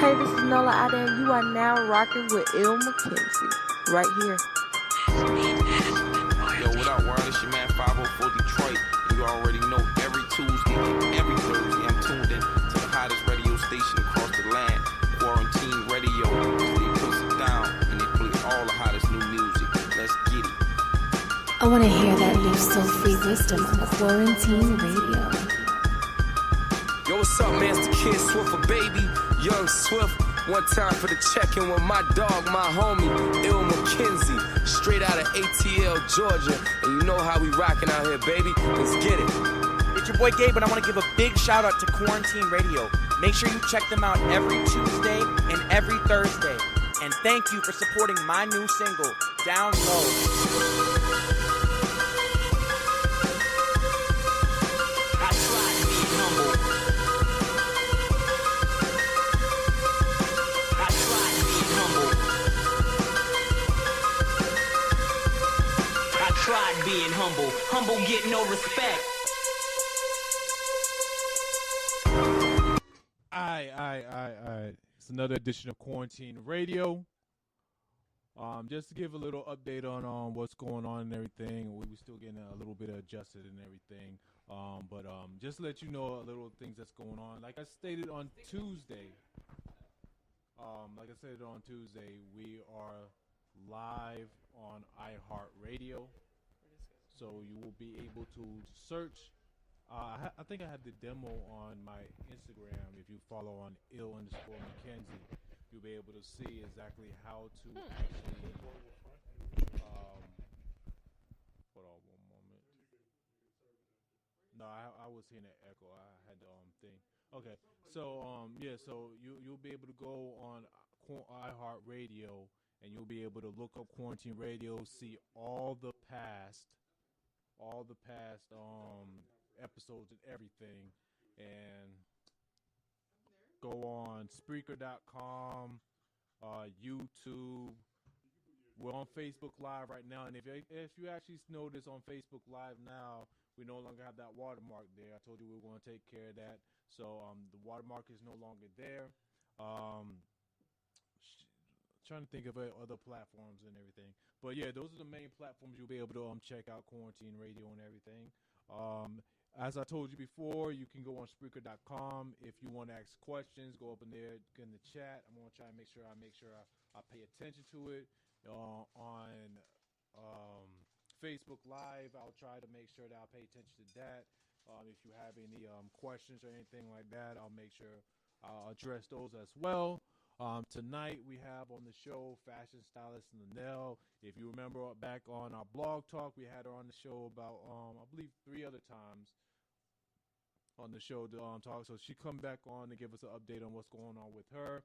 Hey, this is Nola out there, and you are now rocking with McKenzie, right here. Yo, what up, world? It's your man 504 Detroit. You already know every Tuesday, every Thursday, I'm tuned in to the hottest radio station across the land, Quarantine Radio. They push it down, and they play all the hottest new music. Let's get it. I want to hear that new soul-free wisdom on Quarantine Radio. Yo, what's up, man? It's the Kid Swift, a baby, Young Swift. One time for the check-in with my dog, my homie, McKenzie, straight out of ATL, Georgia. And you know how we rocking out here, baby. Let's get it. It's your boy Gabe, and I want to give a big shout-out to Quarantine Radio. Make sure you check them out every Tuesday and every Thursday. And thank you for supporting my new single, Down Low. Being humble get no respect. Alright. It's another edition of Quarantine Radio. Just to give a little update on what's going on and everything. We still getting a little bit adjusted and everything. But just to let you know a little things that's going on. Like I stated on Tuesday, we are live on iHeartRadio. So you will be able to search. I think I have the demo on my Instagram. If you follow on ill_McKenzie, you'll be able to see exactly how to actually. Hold on one moment. No, I was hearing an echo. I had the thing. Okay, so so you'll be able to go on iHeartRadio and you'll be able to look up Quarantine Radio, see all the past episodes and everything, and go on Spreaker.com, YouTube. We're on Facebook Live right now, and if you actually notice on Facebook Live now, we no longer have that watermark there. I told you we were going to take care of that, so the watermark is no longer there. Trying to think of other platforms and everything, but yeah, those are the main platforms you'll be able to check out Quarantine Radio and everything. As I told you before, you can go on Spreaker.com if you want to ask questions. Go up in there in the chat. I'm gonna try and make sure I pay attention to it. On Facebook Live, I'll try to make sure that I'll pay attention to that. If you have any questions or anything like that, I'll make sure I'll address those as well. Tonight we have on the show Fashion Stylist Lynell. If you remember back on our blog talk, we had her on the show about I believe 3 other times on the show to talk. So she come back on to give us an update on what's going on with her.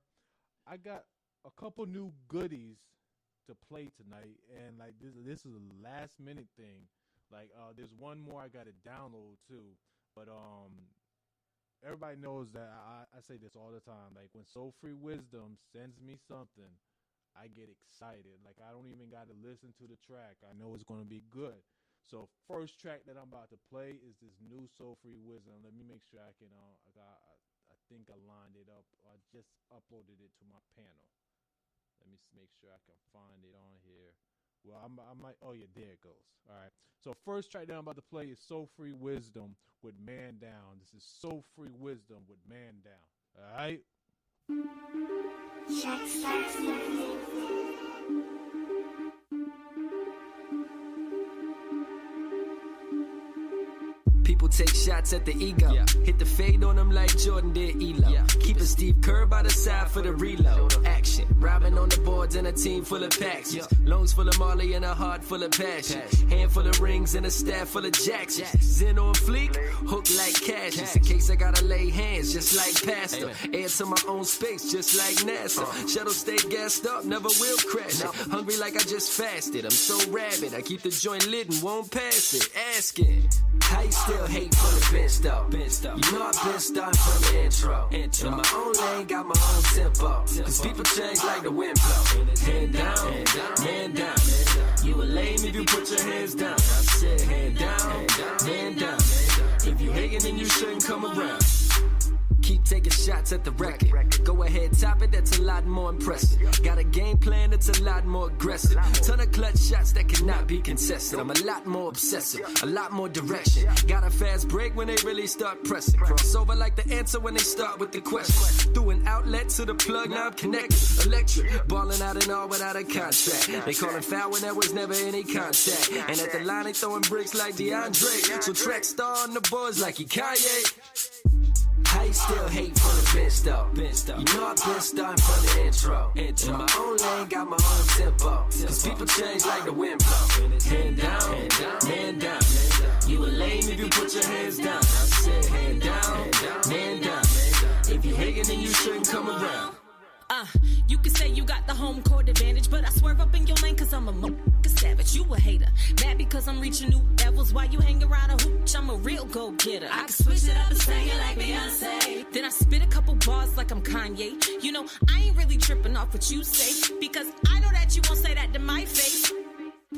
I got a couple new goodies to play tonight, and like this is a last minute thing. Like there's one more I got to download too, but everybody knows that I say this all the time. Like when Soul Free Wisdom sends me something, I get excited. Like I don't even got to listen to the track. I know it's going to be good. So first track that I'm about to play is this new Soul Free Wisdom. Let me make sure I can. I think I lined it up. I just uploaded it to my panel. Let me make sure I can find it on here. Well, I might. Oh yeah, there it goes. All right. So first track that I'm about to play is Soul Free Wisdom with Man Down. This is Soul Free Wisdom with Man Down. All right. People take shots at the ego. Hit the fade on them like Jordan did ELO. Keep a Steve Kerr by the side for the reload. Action. Robbing on the boards and a team full of packs. Lungs full of Marley and a heart full of passion. Handful of rings and a staff full of Jackson. Zen on fleek, hook like Cassius. In case I gotta lay hands just like Pastor. Add to my own space just like NASA. Shuttle stay gassed up, never will crash it. Hungry like I just fasted. I'm so rabid, I keep the joint lit and won't pass it. Asking, how you still hate for the bench though? You know I've been starting from the intro. In my own lane, got my own tempo. Cause people change like the wind blow. Hand down, man down. You a lame if you put your hands down. I said hand down, man down. If you hating then you shouldn't come around. Keep taking shots at the record. Go ahead, top it, that's a lot more impressive. Got a game plan that's a lot more aggressive. Ton of clutch shots that cannot be contested. I'm a lot more obsessive, a lot more direction. Got a fast break when they really start pressing. Crossover like the answer when they start with the question. Through an outlet to the plug, now I'm connected. Electric, balling out and all without a contract. They calling foul when there was never any contact. And at the line they throwing bricks like DeAndre. So track star on the boards like he Kanye. I still hate for the bench though. You know I've been starting from the intro. In my own lane, got my own tempo. Cause people change like the wind blow. Hand down, man down. You a lame if you put your hands down. I said hand down, man down. If you hating, then you shouldn't come around. You can say you got the home court advantage, but I swerve up in your lane cause I'm a motherfucking savage. You a hater, mad because I'm reaching new levels. While you hang around a hooch, I'm a real go-getter. I can switch it up and sing it like Beyonce. Then I spit a couple bars like I'm Kanye. You know, I ain't really tripping off what you say, because I know that you won't say that to my face.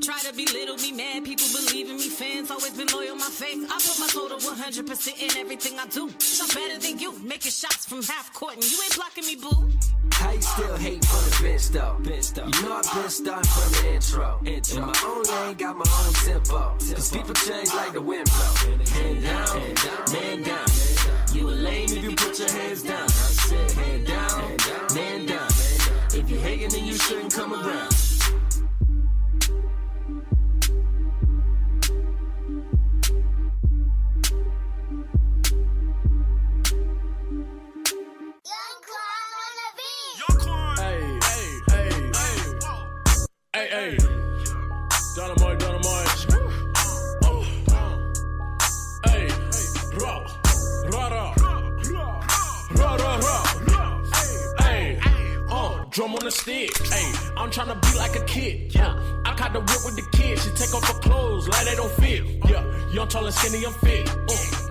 Try to belittle me, mad people believe in me. Fans always been loyal, my faith. I put my total 100% in everything I do. I'm better than you, making shots from half court, and you ain't blocking me, boo. I still hate for the bench though. You know I've been starting from the intro. In my own lane, got my own tempo. Cause people change like the wind blow. Hand down, man down. You a lame if you put your hands down. I said hand down, man down. If you hating, then you shouldn't come around. Hey, dynamite. Hey, Hey, drum on the stick. Hey, I'm tryna be like a kid. I caught the whip with the kids. She take off her clothes like they don't fit. Young, tall, and skinny, I'm fit.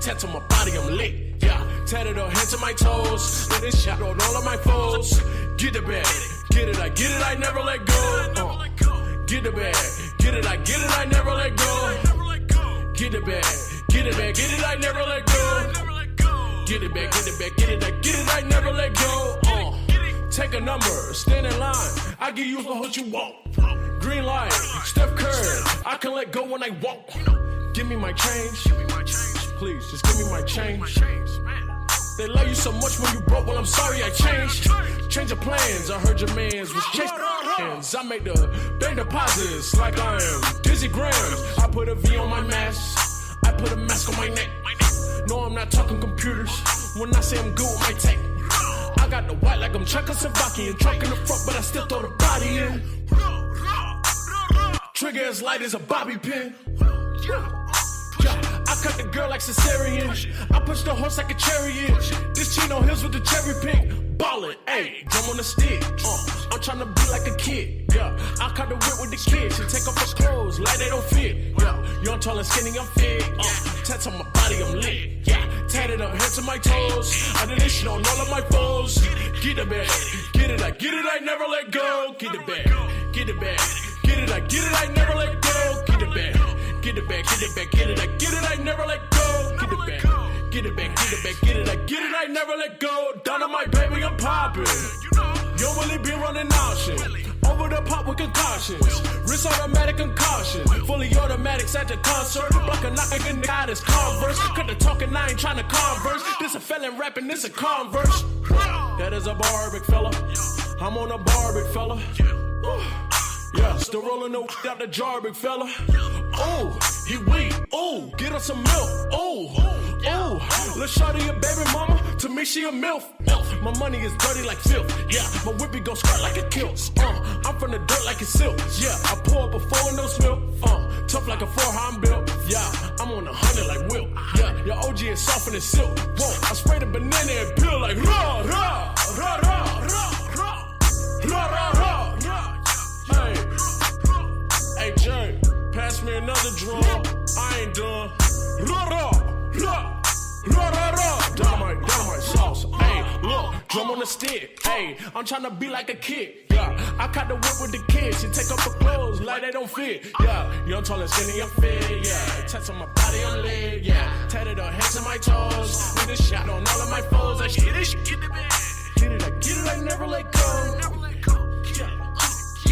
Tattoo my body, I'm lit. Tatted her head to my toes. Let it shot on all of my foes. Get the bag, get it, I never let go. Get the bag, get it, I never let go. Get the bag, get it, I never let go. Get it back, get it, I never let go. Take a number, stand in line. I give you for what you want. Green light, Steph Curry. I can let go when I walk. Give me my change. Please, just give me my change. They love you so much when you broke. Well, I'm sorry I changed. Change of plans. I heard your mans was chasing hands. I make the bank deposits like I am Dizzy Grams. I put a V on my mask. I put a mask on my neck. No, I'm not talking computers. When I say I'm good with my tech, I got the white like I'm Czechoslovakian. Truck in the front, but I still throw the body in. Trigger as light as a bobby pin. I cut the girl like cesarean. I push the horse like a chariot. This Chino Hills with the cherry pink. Ballin', ayy, drum on the stick. I'm tryna be like a kid. I cut the whip with the kids. She take off her clothes like they don't fit. Young, tall, and skinny, I'm fit. Tats on my body, I'm lit. Tatted up head to my toes. I did this shit on all of my foes. Get the bag, get it, I never let go. Get the bag, get it, I never let go. Get the bag. Get it back, I never let go. Get it back, get it, I never let go. Dynamite, baby, I'm poppin'. You don't really be running option. Over the pop with concussions. Wrist automatic concussion. Fully automatics at the concert. Block a knock in the eye, this Converse. Cut the talking, I ain't tryna converse. This a felon rapping, this a Converse. That is a bar, big fella. I'm on a bar, big fella. Still rolling the out the jar, big fella. Oh, he weak. Oh, get her some milk. Oh, let's shout to your baby mama. To me, she a MILF. My money is dirty like filth. My whippy go skirt like a kilt. I'm from the dirt like it's silk. I pour up a 4 and no smell. Tough like a 4, how I'm built. I'm on 100 like Will. Your OG is soft and it's silk. Whoa, I spray the banana and peel like rah, rah, rah, rah, rah, rah, rah, rah. Hey Jay, pass me another drum. I ain't done. Rah rah rah rah rah rah. Dynamite sauce. Hey, look, drum on the stick. Hey, I'm tryna be like a kid. Yeah, I caught the whip with the kids. She take off her clothes like they don't fit. Yeah, young, tall, and skinny, I'm fit. Yeah, tats on my body, on leg. Yeah, tatted on hands and my toes. Need a shot on all of my foes. I get it, get it, get it, I never let go. Never let go. Get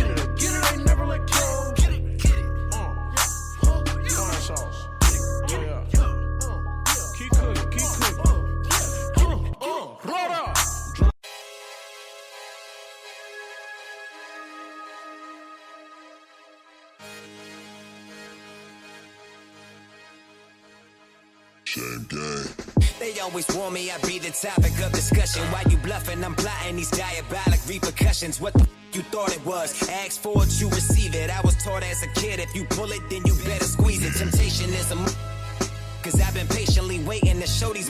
it, I never let go. Get it. Fire sauce. Yeah. Keep cooking. Roll up. Same day. They always warn me I be the topic of discussion. Why you bluffing? I'm plotting these diabolic repercussions. What the you thought it was? Ask for it, you receive it. I was taught as a kid, if you pull it, then you better squeeze it. Temptation is a cause I've been patiently waiting to show these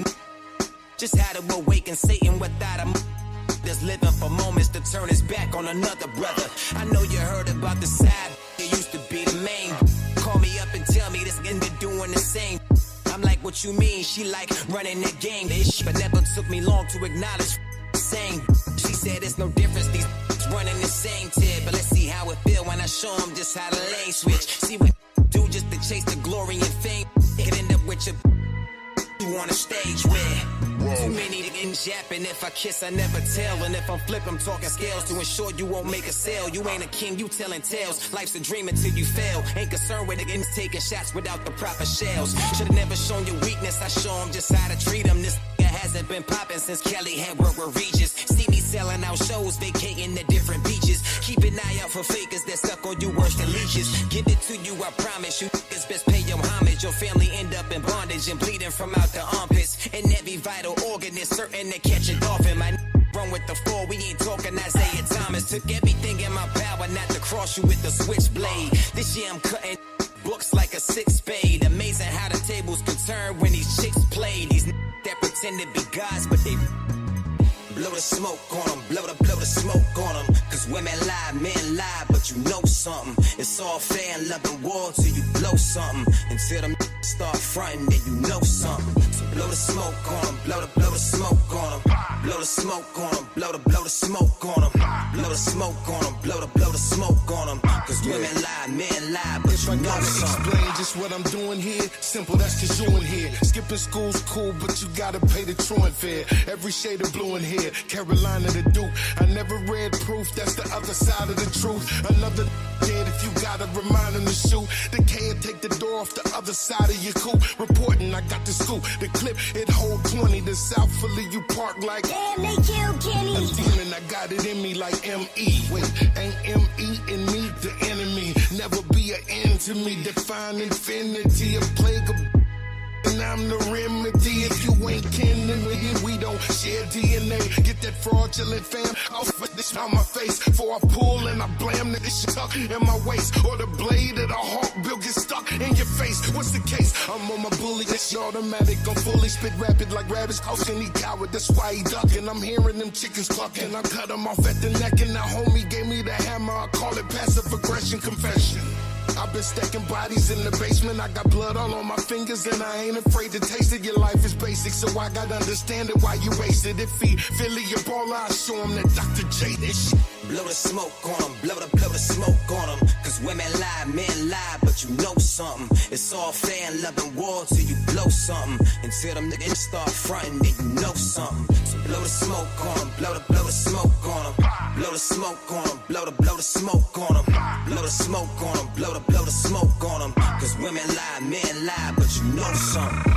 just how to awaken Satan without a that's living for moments to turn his back on another brother. I know you heard about the side that used to be the main. Call me up and tell me this ended doing the same. I'm like, what you mean? She like running the game. This but never took me long to acknowledge same. She said it's no difference, these running the same tip. But let's see how it feel when I show them just how the lane switch. See what do just to chase the glory and fame. Could end up with your on a stage where too many to get japping. If I kiss, I never tell. And if I'm flip, I'm talking scales to ensure you won't make a sale. You ain't a king, you telling tales. Life's a dream until you fail. Ain't concerned with it, taking shots without the proper shells. Should've never shown you weakness. I show them just how to treat them. This hasn't been popping since Kelly had worked with Regis. See me selling out shows, vacating the different beaches. Keep an eye out for fakers that suck on you worse than leeches. Give it to you, I promise you. It's best pay your homage. Your family end up in bondage and bleeding from out the armpits. And every vital organ is certain to catch a dolphin. My run with the four, we ain't talking Isaiah Thomas. Took everything in my power not to cross you with the switchblade. This year I'm cutting books like a six spade. Amazing how the tables could turn when these chicks play. These that pretend to be gods, but they blow the smoke on them, blow the smoke on them. Cause women lie, men lie, but you know something. It's all fair and love and war till you blow something. Until them start fronting, then you know something. So blow the smoke on them, blow the smoke on them. Blow the smoke on them, blow the smoke on them. Blow the smoke on them, blow the smoke on them. Cause women lie, men lie, but you know something. Explain just what I'm doing here, simple, that's cause you in here. Skipping school's cool, but you gotta pay the truant fare. Every shade of blue in here, Carolina the Duke. I never read proof, that's the other side of the truth. Another dead if you gotta remind him to shoot. The can't take the door off the other side of your coupe. Reporting, I got the scoop. The clip, it hold 20. The South Philly, you park like damn, they killed Kenny. A demon, I got it in me like M.E. Wait, ain't M.E. in me the enemy? Never be an end to me. Define infinity, a plague of and I'm the remedy. If you ain't kin to me, we don't share DNA. Get that fraudulent fam off of this on my face. Before I pull and I blam this shit tuck in my waist. Or the blade of the hawk bill get stuck in your face. What's the case? I'm on my bully, it's automatic. I'm fully spit rapid like rabbits. Caution he coward, that's why he ducking. I'm hearing them chickens clucking. I cut him off at the neck and the homie gave me the hammer. I call it passive aggression confession. I've been stacking bodies in the basement. I got blood all on my fingers and I ain't afraid to taste it. Your life is basic, so I gotta understand it why you waste it. If he Philly your ball, I show him that Dr. J this shit. Blow the smoke on them, blow the smoke on them. Cause women lie, men lie, but you know something. It's all fair and love and war till you blow something. Until them niggas start fronting, then you know something. So blow the smoke on them, blow the smoke on them. Blow the smoke on them, blow the smoke on them. Blow the smoke on them, blow the smoke on them. Cause women lie, men lie, but you know something.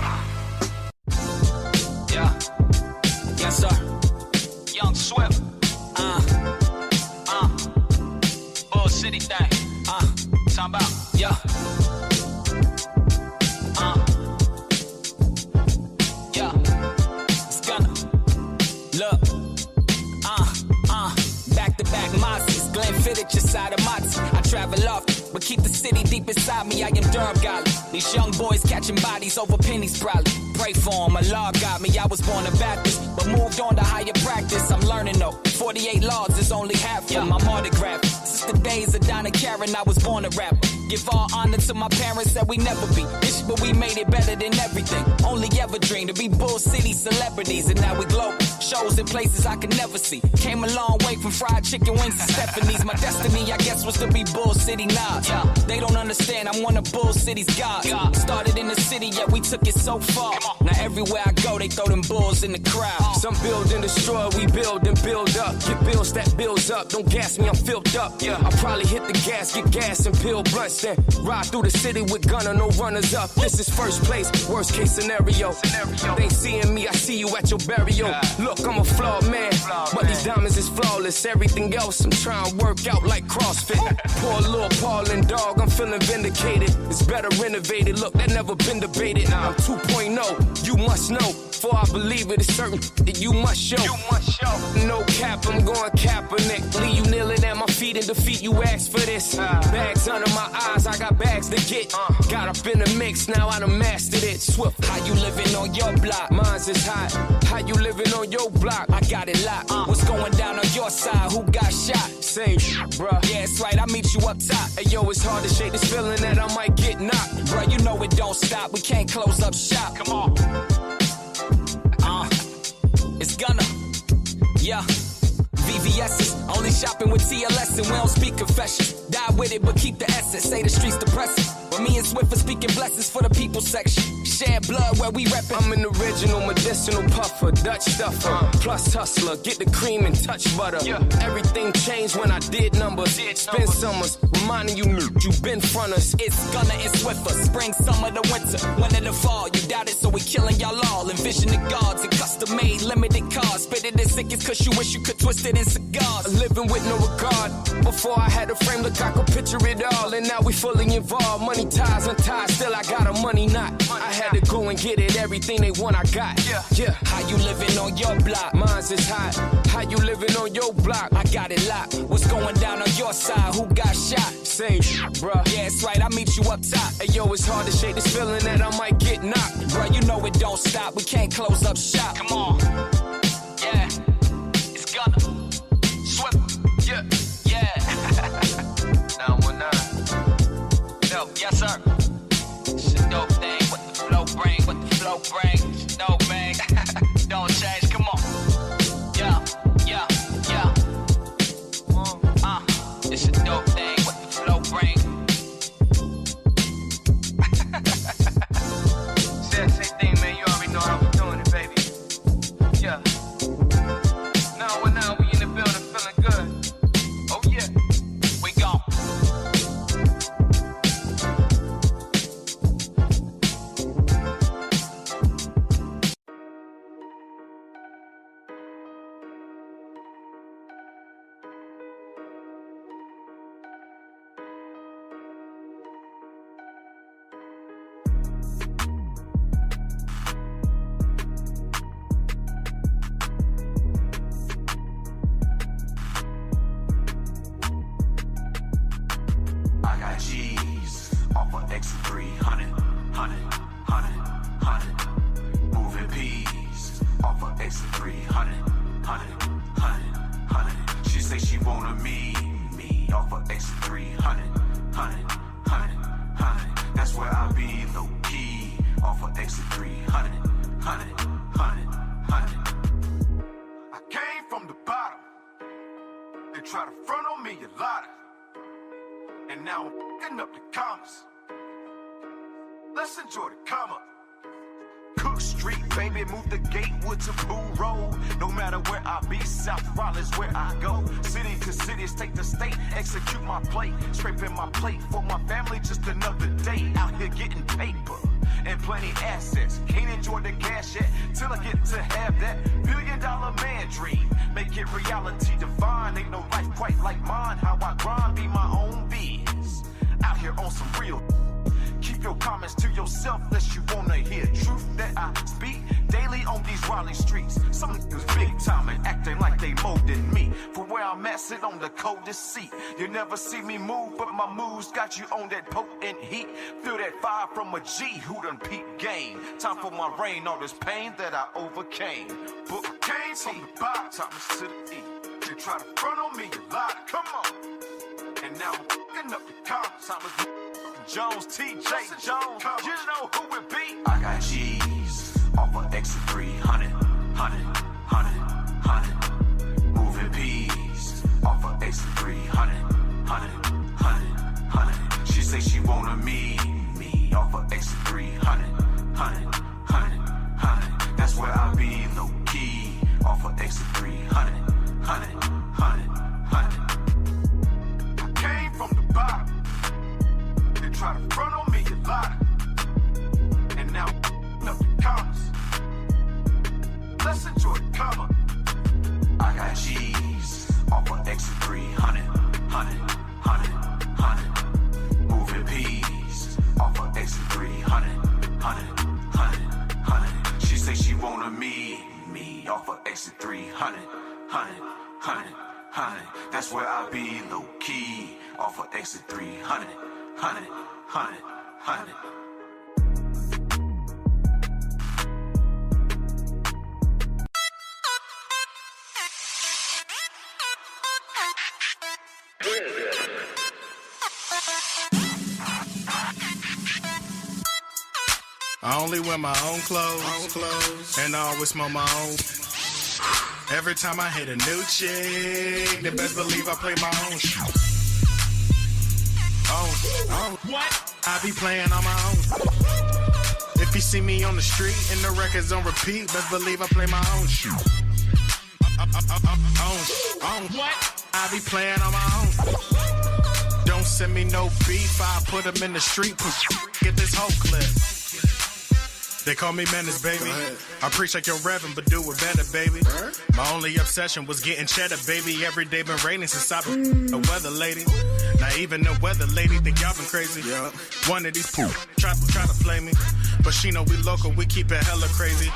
Yeah, yes sir. Young Swift. Bull City thing. Talking about, yeah. Yeah. It's gonna look. Back-to-back Mazzies, Glenn fitted your side of Matzi. I travel off, but keep the city deep inside me. I am Durham Golly. These young boys catching bodies over pennies probably. Pray for them, Allah got me. I was born a Baptist, but moved on to higher practice. I'm learning though. 48 laws is only half of my autograph. Since the days of Donna Karen, I was born a rapper. Give all honor to my parents that we never be rich, but we made it better than everything. Only ever dreamed to be Bull City celebrities, and now we glow. Shows in places I could never see. Came a long way from fried chicken wings to Stephanie's. My destiny, I guess, was to be Bull City Nas. They don't understand, I'm one of Bull City's gods. Started in the city, yet we took it so far. Now everywhere I go, they throw them bulls in the crowd. Some build and destroy, we build and build up. Get bills that builds up, don't gas me, I'm filled up. I'll probably hit the gas, get gas and peel blunts. Then ride through the city with gunner, no runners up. This is first place, worst case scenario. They ain't seeing me, I see you at your burial. Look, I'm a flawed man, but these diamonds is flawless. Everything else, I'm trying to work out like CrossFit. Poor little Paulin' dog, I'm feeling vindicated. It's better renovated, look, that never been debated. I'm 2.0, you must know. Before I believe it, it's certain that you must show. No cap, I'm going Kaepernick. Leave you kneeling at my feet in defeat, you asked for this. Bags under my eyes, I got bags to get. Got up in the mix, now I done mastered it. Swift, How you living on your block? mine's is hot. How you living on your block? I got it locked. What's going down on your side? Who got shot? Same shit, bruh. Yeah, it's right, I meet you up top. Hey yo, it's hard to shake this feeling that I might get knocked. Bruh, you know it don't stop, we can't close up shop. Come on. It's gonna, yeah. VVS's, only shopping with TLS and we don't speak confessions. Die with it, but keep the essence. Say the streets depressing. But me and Swift are speaking blessings for the people section. Shed blood where we reppin'. I'm an original medicinal puffer, Dutch stuffer. Plus hustler, get the cream and touch butter. Everything changed when I did numbers. Spend summers, reminding you been front us. It's gonna and Swiffer. Spring, summer, the winter, winter, the fall. You doubt it, so we killing y'all all. Envision the gods and custom made limited cars. Spit it in sickest cause you wish you could twist it in cigars. Living with no regard. Before I had a frame, look, I could picture it all. And now we fully involved. Money ties untied, still I got a money knot. I had to go and get it, everything they want I got. How you living on your block? Mine's is hot. How you living on your block? I got it locked. What's going down on your side? Who got shot? Same shit, bruh. Yeah, it's right, I meet you up top. Hey yo, it's hard to shake this feeling that I might get knocked. Bruh, you know it don't stop, we can't close up shop. Come on. Yeah, it's gonna. Swift, yeah. 919. No, yes sir. It's a dope thing, what the flow bring, what the flow bring. It's dope, man. Don't change, come on. Yeah. It's a dope thing, what the flow bring. Same thing, man, you already know how we doing it, baby. Yeah. Now we in the building feeling good. Oh yeah, we gone. Try to front on me a lot, and now I'm f***ing up the commas. Let's enjoy the comma. Cook Street, baby, move the Gatewood to Blue Road. No matter where I be, South Rollins where I go. City to city, state to state, execute my plate. Scraping my plate for my family, just another day. Out here getting paper and plenty assets. Can't enjoy the gas yet till I get to have that $1 billion man dream. Make it reality divine. Ain't no life quite like mine. How I grind, be my own biz. Out here on some real. Keep your comments to yourself unless you wanna hear truth that I speak daily on these Raleigh streets. Some niggas big time and acting like they molding me. For where I'm at, sit on the coldest seat. You never see me move, but my moves got you on that potent heat. Feel that fire from a G who done peep game. Time for my reign, all this pain that I overcame. But came from the bottom, Thomas to the E. They try to front on me a lot, come on. And now I'm f***ing up the comments, Thomas Jones, TJ Jones, you know who it be. I got G's off of exit 300, 100. Moving peas off of extra 300. 100. She say she wanna me off of extra 300. 100. That's where I be low key off of extra 300. 100. I came from the bottom. They try to front on me a lot. And now up the commas. Let's enjoy the comma. I got G's off of extra 300. 100. Moving P's off of extra 300. 100. She say she wanna me off of extra 300. 100. That's where I be low key off of extra 300. 100. I only wear my own clothes, and I always smell my own. Every time I hit a new chick, they best believe I play my own shit. What? I be playing on my own. If you see me on the street and the record's on repeat, best believe I play my own shit. What? I be playing on my own. Don't send me no beef, I put them in the street. Get this whole clip. They call me Menace, baby. I preach like you're revving, but do it better, baby. My only obsession was getting cheddar, baby. Every day been raining since I've been a weather lady. Now even the weather lady think y'all been crazy. One of these try to play me, but she know we local, we keep it hella crazy.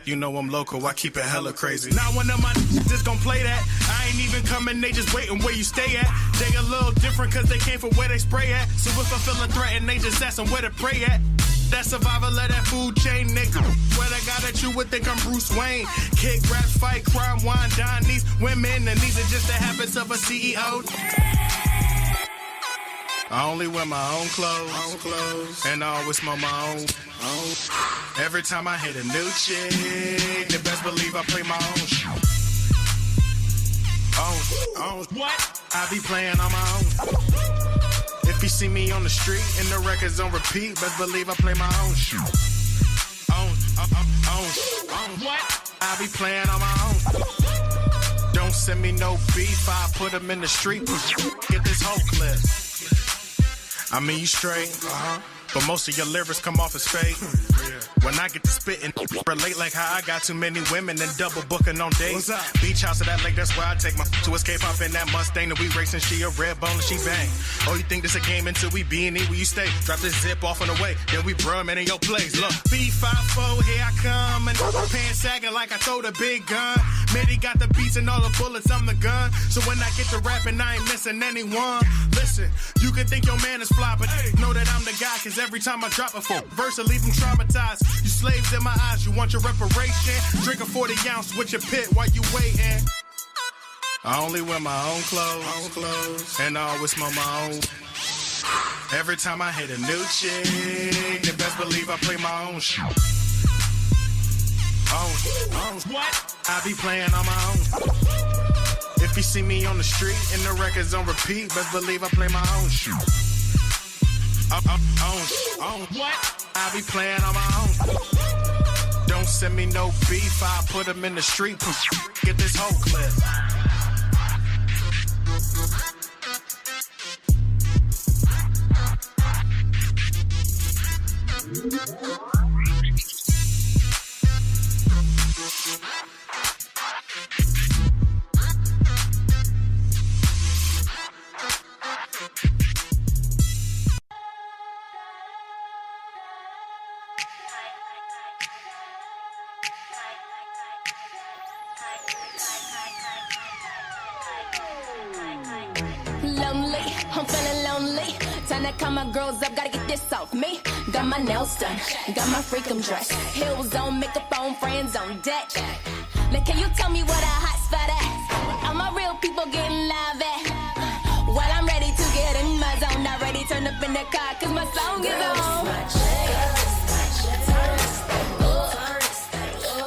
You know I'm local, I keep it hella crazy. Now one of my just gon' play that. I ain't even coming, they just waiting where you stay at. They a little different cause they came from where they spray at. So if I feel a threat and they just asking where to pray at. That survival of that food chain, nigga. Where the guy that you would think I'm Bruce Wayne. Kick, rap, fight, crime, wine, dine these women, and these are just the habits of a CEO. I only wear my own clothes, and I always smell my own. Every time I hit a new chick, they best believe I play my own shit. What? I be playing on my own. If you see me on the street and the record's on repeat, best believe I play my own shit. What? I be playing on my own. Don't send me no beef, I put them in the street. Get this whole clip. I mean, you straight, but most of your lyrics come off as fake. When I get to spitting, relate like how I got too many women and double booking on dates. Beach house of that lake, that's where I take my to escape. Hop in that Mustang that we racing. She a red bone and she bang. Oh, you think this a game until we be in it where you stay? Drop this zip off on the way, then we brum man in your place. Look, B54, here I come, and pants sagging like I throw the big gun. Mitty got the beats and all the bullets, I'm the gun. So when I get to rapping, I ain't missing anyone. Listen, you can think your man is fly, but know that I'm the guy, cause every time I drop a full verse, I leave them traumatized. You slaves in my eyes, you want your reparation? Drink a 40 ounce with your pit while you waiting. I only wear my own clothes, and I always smell my own. Every time I hit a new chick, they best believe I play my own shit. What? I be playing on my own. If you see me on the street and the record's on repeat, best believe I play my own shit. What? I be playing on my own. Don't send me no beef, I put them in the street. Get this whole clip. Lonely, I'm feeling lonely. Time to call my girls up, gotta get this off me. Got my nails done, got my freakum dress. Heels on, makeup on, friends on deck. Now can you tell me what a hot spot at? All my real people getting live at. Well, I'm ready to get in my zone. Not ready, turn up in the car, cause my song is on.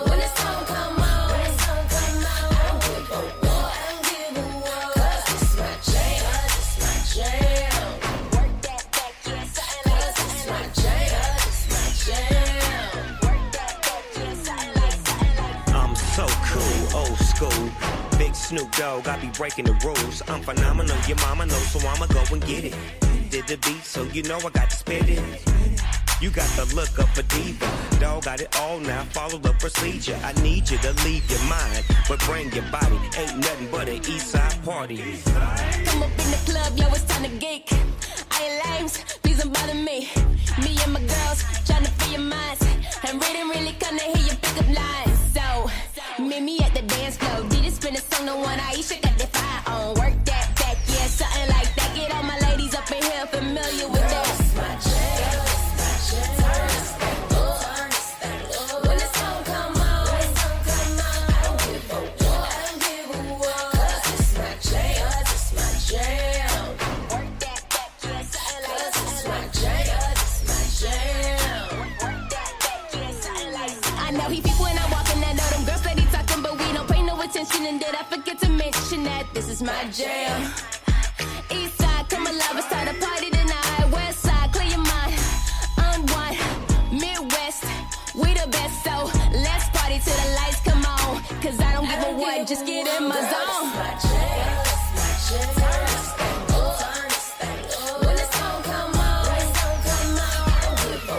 When the song come on, school. Big Snoop Dogg, I be breaking the rules. I'm phenomenal, your mama knows, so I'ma go and get it. Did the beat, so you know I got to spit it. You got the look of a diva. Dog got it all now, follow the procedure. I need you to leave your mind, but bring your body. Ain't nothing but an east side party. Come up in the club, yo, it's time to geek. I ain't lames, please don't bother me. Me and my girls, trying to free your minds. And really come to hear your pickup lines. So, meet me at the dance floor. Did it spin a song, the one Aisha got the fire on. Work that back, yeah, something like that. Get all my ladies up in here familiar with that. When the song come on, I don't give a what. 'Cause it's my jam, it's my jam. Work that back, yeah, something like that. It's my jam, it's my jam. Work that back, yeah, something like that. I know he peep when I walk in, I know them girls steady talking, but we don't pay no attention. And did I forget to mention that this is my jam? East side, come alive, it's time to party tonight. West side, clear your mind, unwind. Midwest, we the best, so let's party till the lights come on. 'Cause I don't give a what, just get in my zone. When the song come on, I don't give a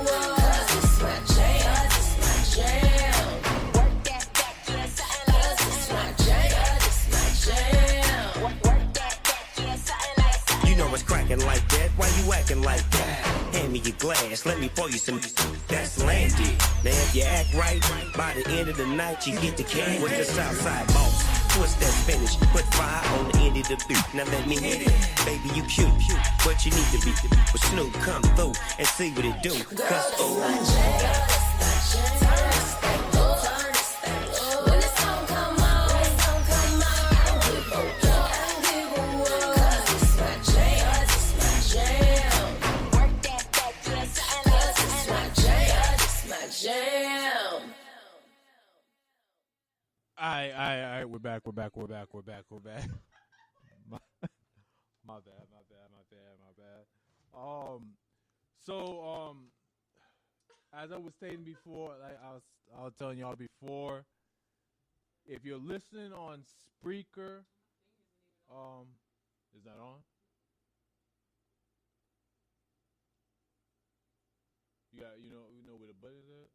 what. 'Cause it's my jam, it's my jam. Work that back, yeah, something like that. It's my jam, it's my jam. Work that back, yeah, something like that. You know it's cracking like that. Why you acting like that? Hand me your glass, let me pour you some. That's landy. Now if you act right, by the end of the night you get the can with the Southside boss. Twist that spinach, put fire on the end of the beat. Now let me hit it, baby you cute, but you need to be with Snoop. Come through and see what it do. 'Cause ooh. When the song come on, I don't give a what. 'Cause it's my jam, it's my jam. Work that back, yeah, something like that. It's my jam, it's my jam. Alright, we're back. My bad. As I was stating before, like I was telling y'all before, if you're listening on Spreaker, is that on? You know where the button is at?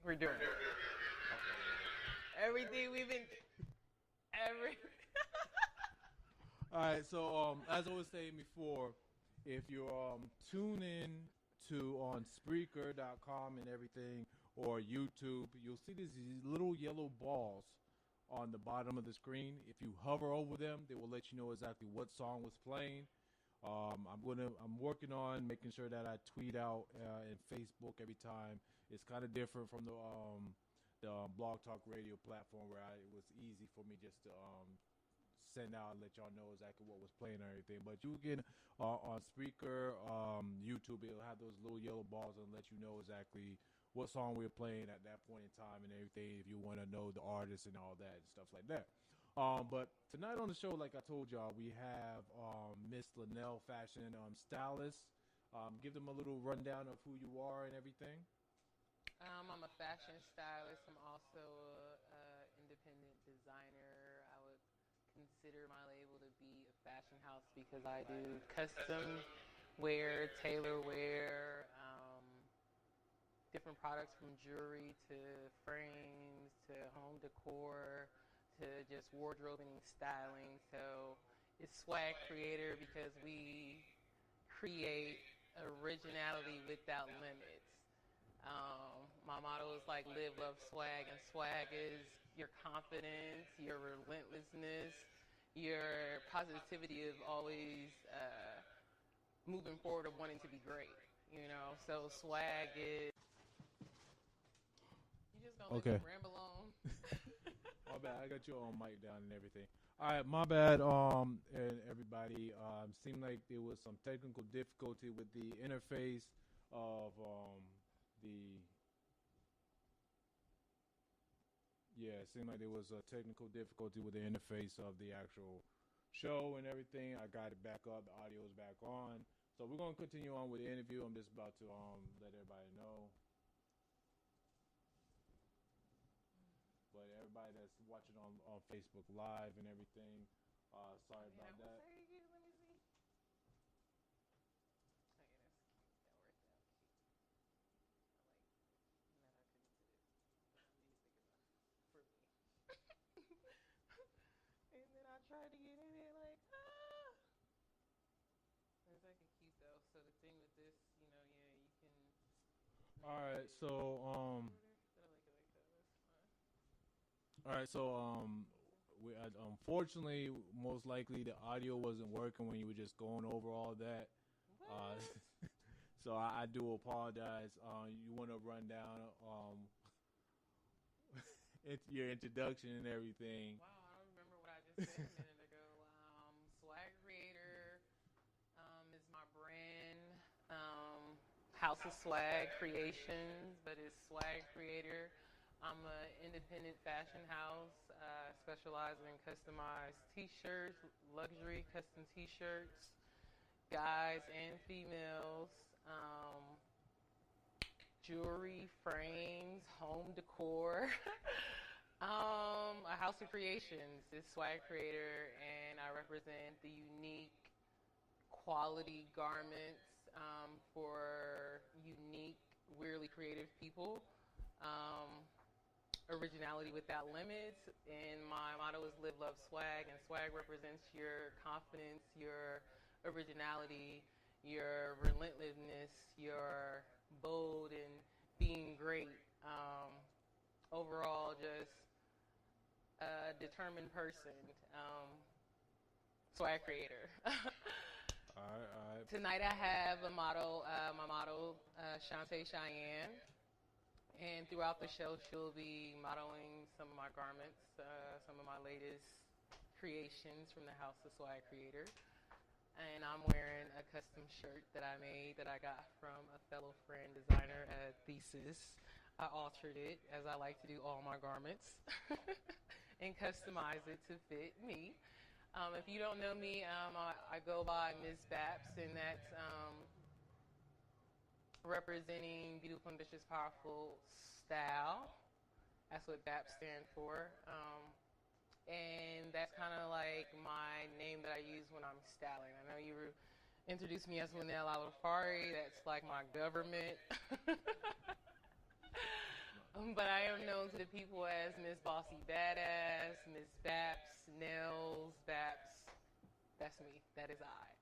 We're doing everything we've been All right, so as I was saying before, if you tune in to on Spreaker.com and everything or YouTube, you'll see these little yellow balls on the bottom of the screen. If you hover over them, they will let you know exactly what song was playing. I'm working on making sure that I tweet out in Facebook every time. It's kind of different from the Blog Talk Radio platform where it was easy for me just to send out and let y'all know exactly what was playing and everything. But you can on Spreaker, YouTube, it'll have those little yellow balls and let you know exactly what song we're playing at that point in time and everything. If you want to know the artist and all that and stuff like that. But tonight on the show, like I told y'all, we have Miss Lynell, fashion stylist. Give them a little rundown of who you are and everything. I'm a fashion stylist. I'm also an independent designer. I would consider my label to be a fashion house because I do custom wear, tailor wear, different products from jewelry to frames to home decor to just wardrobing and styling. So it's Swaggcreator because we create originality without limits. My motto is like live, love, swag, and swag is your confidence, your relentlessness, your positivity of always moving forward of wanting to be great, So swag is... You just gonna let me ramble on? My bad, I got your own mic down and everything. All right, my bad, and everybody. Seemed like there was some technical difficulty with the interface of it seemed like there was a technical difficulty with the interface of the actual show and everything. I got it back up. The audio is back on. So we're gonna continue on with the interview. I'm just about to let everybody know. But everybody that's watching on Facebook Live and everything, sorry about that. Let me see. Okay, that's cute. That worked out cute. I like that I couldn't sit it. But I made it big enough for me. And then I tried to get in it like, ah. It's like a cute though. So the thing with this, you know, yeah, you can. All right, so I like it like that. That's fine. all right, so unfortunately, most likely the audio wasn't working when you were just going over all that. So I do apologize. You want to run down your introduction and everything. Wow, I don't remember what I just said a minute ago. Swaggcreator is my brand. House of Swag Creations, but it's Swaggcreator. I'm an independent fashion house specializing in customized t-shirts, luxury custom t-shirts, guys and females, jewelry, frames, home decor. A house of creations is Swaggcreator, and I represent the unique quality garments for unique, weirdly creative people. Originality without limits, and my motto is live, love, swag, and swag represents your confidence, your originality, your relentlessness, your bold and being great. Overall, just a determined person. Swaggcreator. All right. Tonight I have a model, my model, Shantae Cheyenne. And throughout the show, she'll be modeling some of my garments, some of my latest creations from the House of Swaggcreator. And I'm wearing a custom shirt that I made that I got from a fellow friend designer at Thesis. I altered it, as I like to do all my garments, and customize it to fit me. If you don't know me, I go by MzBaps, and that's representing beautiful, ambitious, powerful style. That's what BAP stand for. And that's kind of like my name that I use when I'm styling. I know you introduced me as Lynell Alafari. That's like my government. But I am known to the people as Miss Bossy Badass, MzBaps, Nails, Baps. That's me. That is I.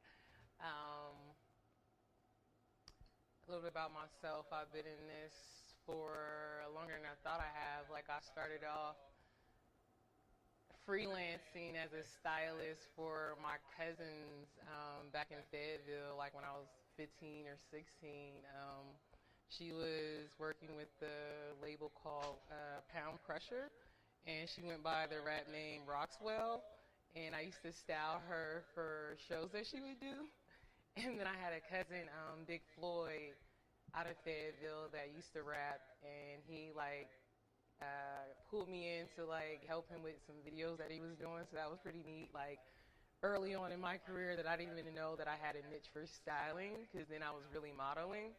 A little bit about myself. I've been in this for longer than I thought I have. Like, I started off freelancing as a stylist for my cousins back in Fayetteville, like when I was 15 or 16. She was working with the label called Pound Pressure, and she went by the rap name Roxwell, and I used to style her for shows that she would do. And then I had a cousin, Big Floyd, out of Fayetteville that used to rap, and he pulled me in to help him with some videos that he was doing. So that was pretty neat. Like early on in my career, that I didn't even know that I had a niche for styling, because then I was really modeling.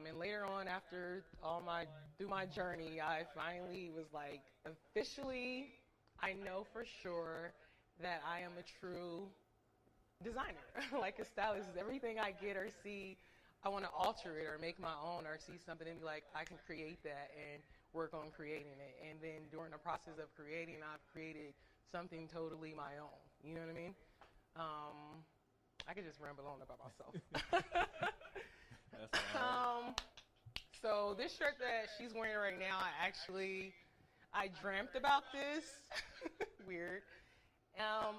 And later on, through my journey, I finally was like, officially, I know for sure that I am a true designer. Like a stylist, everything I get or see, I want to alter it or make my own, or see something and be like, I can create that and work on creating it. And then during the process of creating, I've created something totally my own. You know what I mean? I could just ramble on about myself. That's all right. So this shirt that she's wearing right now, I dreamt about this. Weird.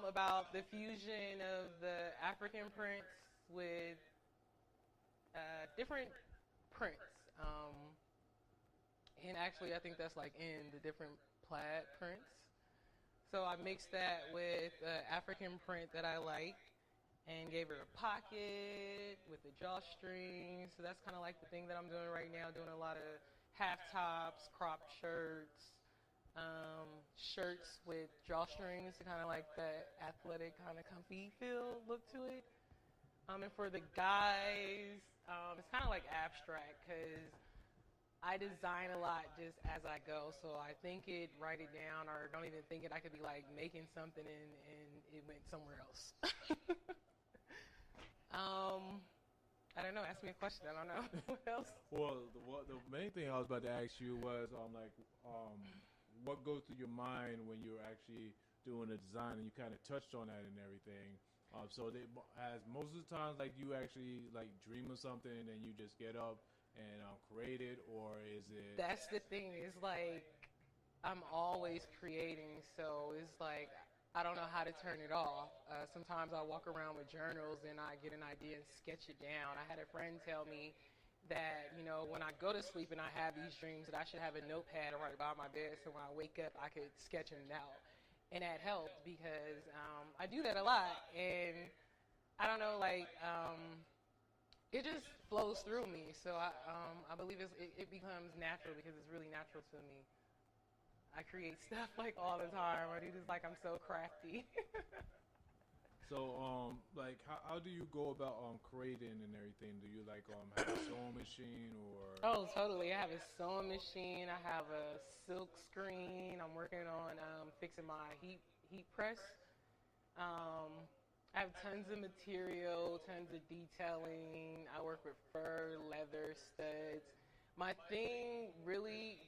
About the fusion of the African prints with different prints. And actually, I think that's in the different plaid prints. So I mixed that with African print that I like, and gave her a pocket with a drawstring. So that's kind of like the thing that I'm doing right now, doing a lot of half tops, cropped shirts, shirts with drawstrings to kind of like that athletic kind of comfy look to it. And for the guys, it's kind of like abstract because I design a lot just as I go. So I think it, write it down, or don't even think it. I could be like making something and it went somewhere else. I don't know. Ask me a question. I don't know. What else? Well, the main thing I was about to ask you was what goes through your mind when you're actually doing a design, and you kind of touched on that and everything. So as most of the times, like you actually like dream of something and then you just get up and create it, or is it? That's the thing. It's like I'm always creating, so it's like I don't know how to turn it off. Sometimes I walk around with journals and I get an idea and sketch it down. I had a friend tell me that, you know, when I go to sleep and I have these dreams, that I should have a notepad right by my bed so when I wake up I could sketch them out. And that helped because I do that a lot. And I don't know, like, it just flows through me. So I believe it becomes natural because it's really natural to me. I create stuff like all the time. I do this like I'm so crafty. So, like, how do you go about creating and everything? Do you like have a sewing machine or? Oh, totally. I have a sewing machine. I have a silk screen. I'm working on fixing my heat press. I have tons of material, tons of detailing. I work with fur, leather, studs. My thing really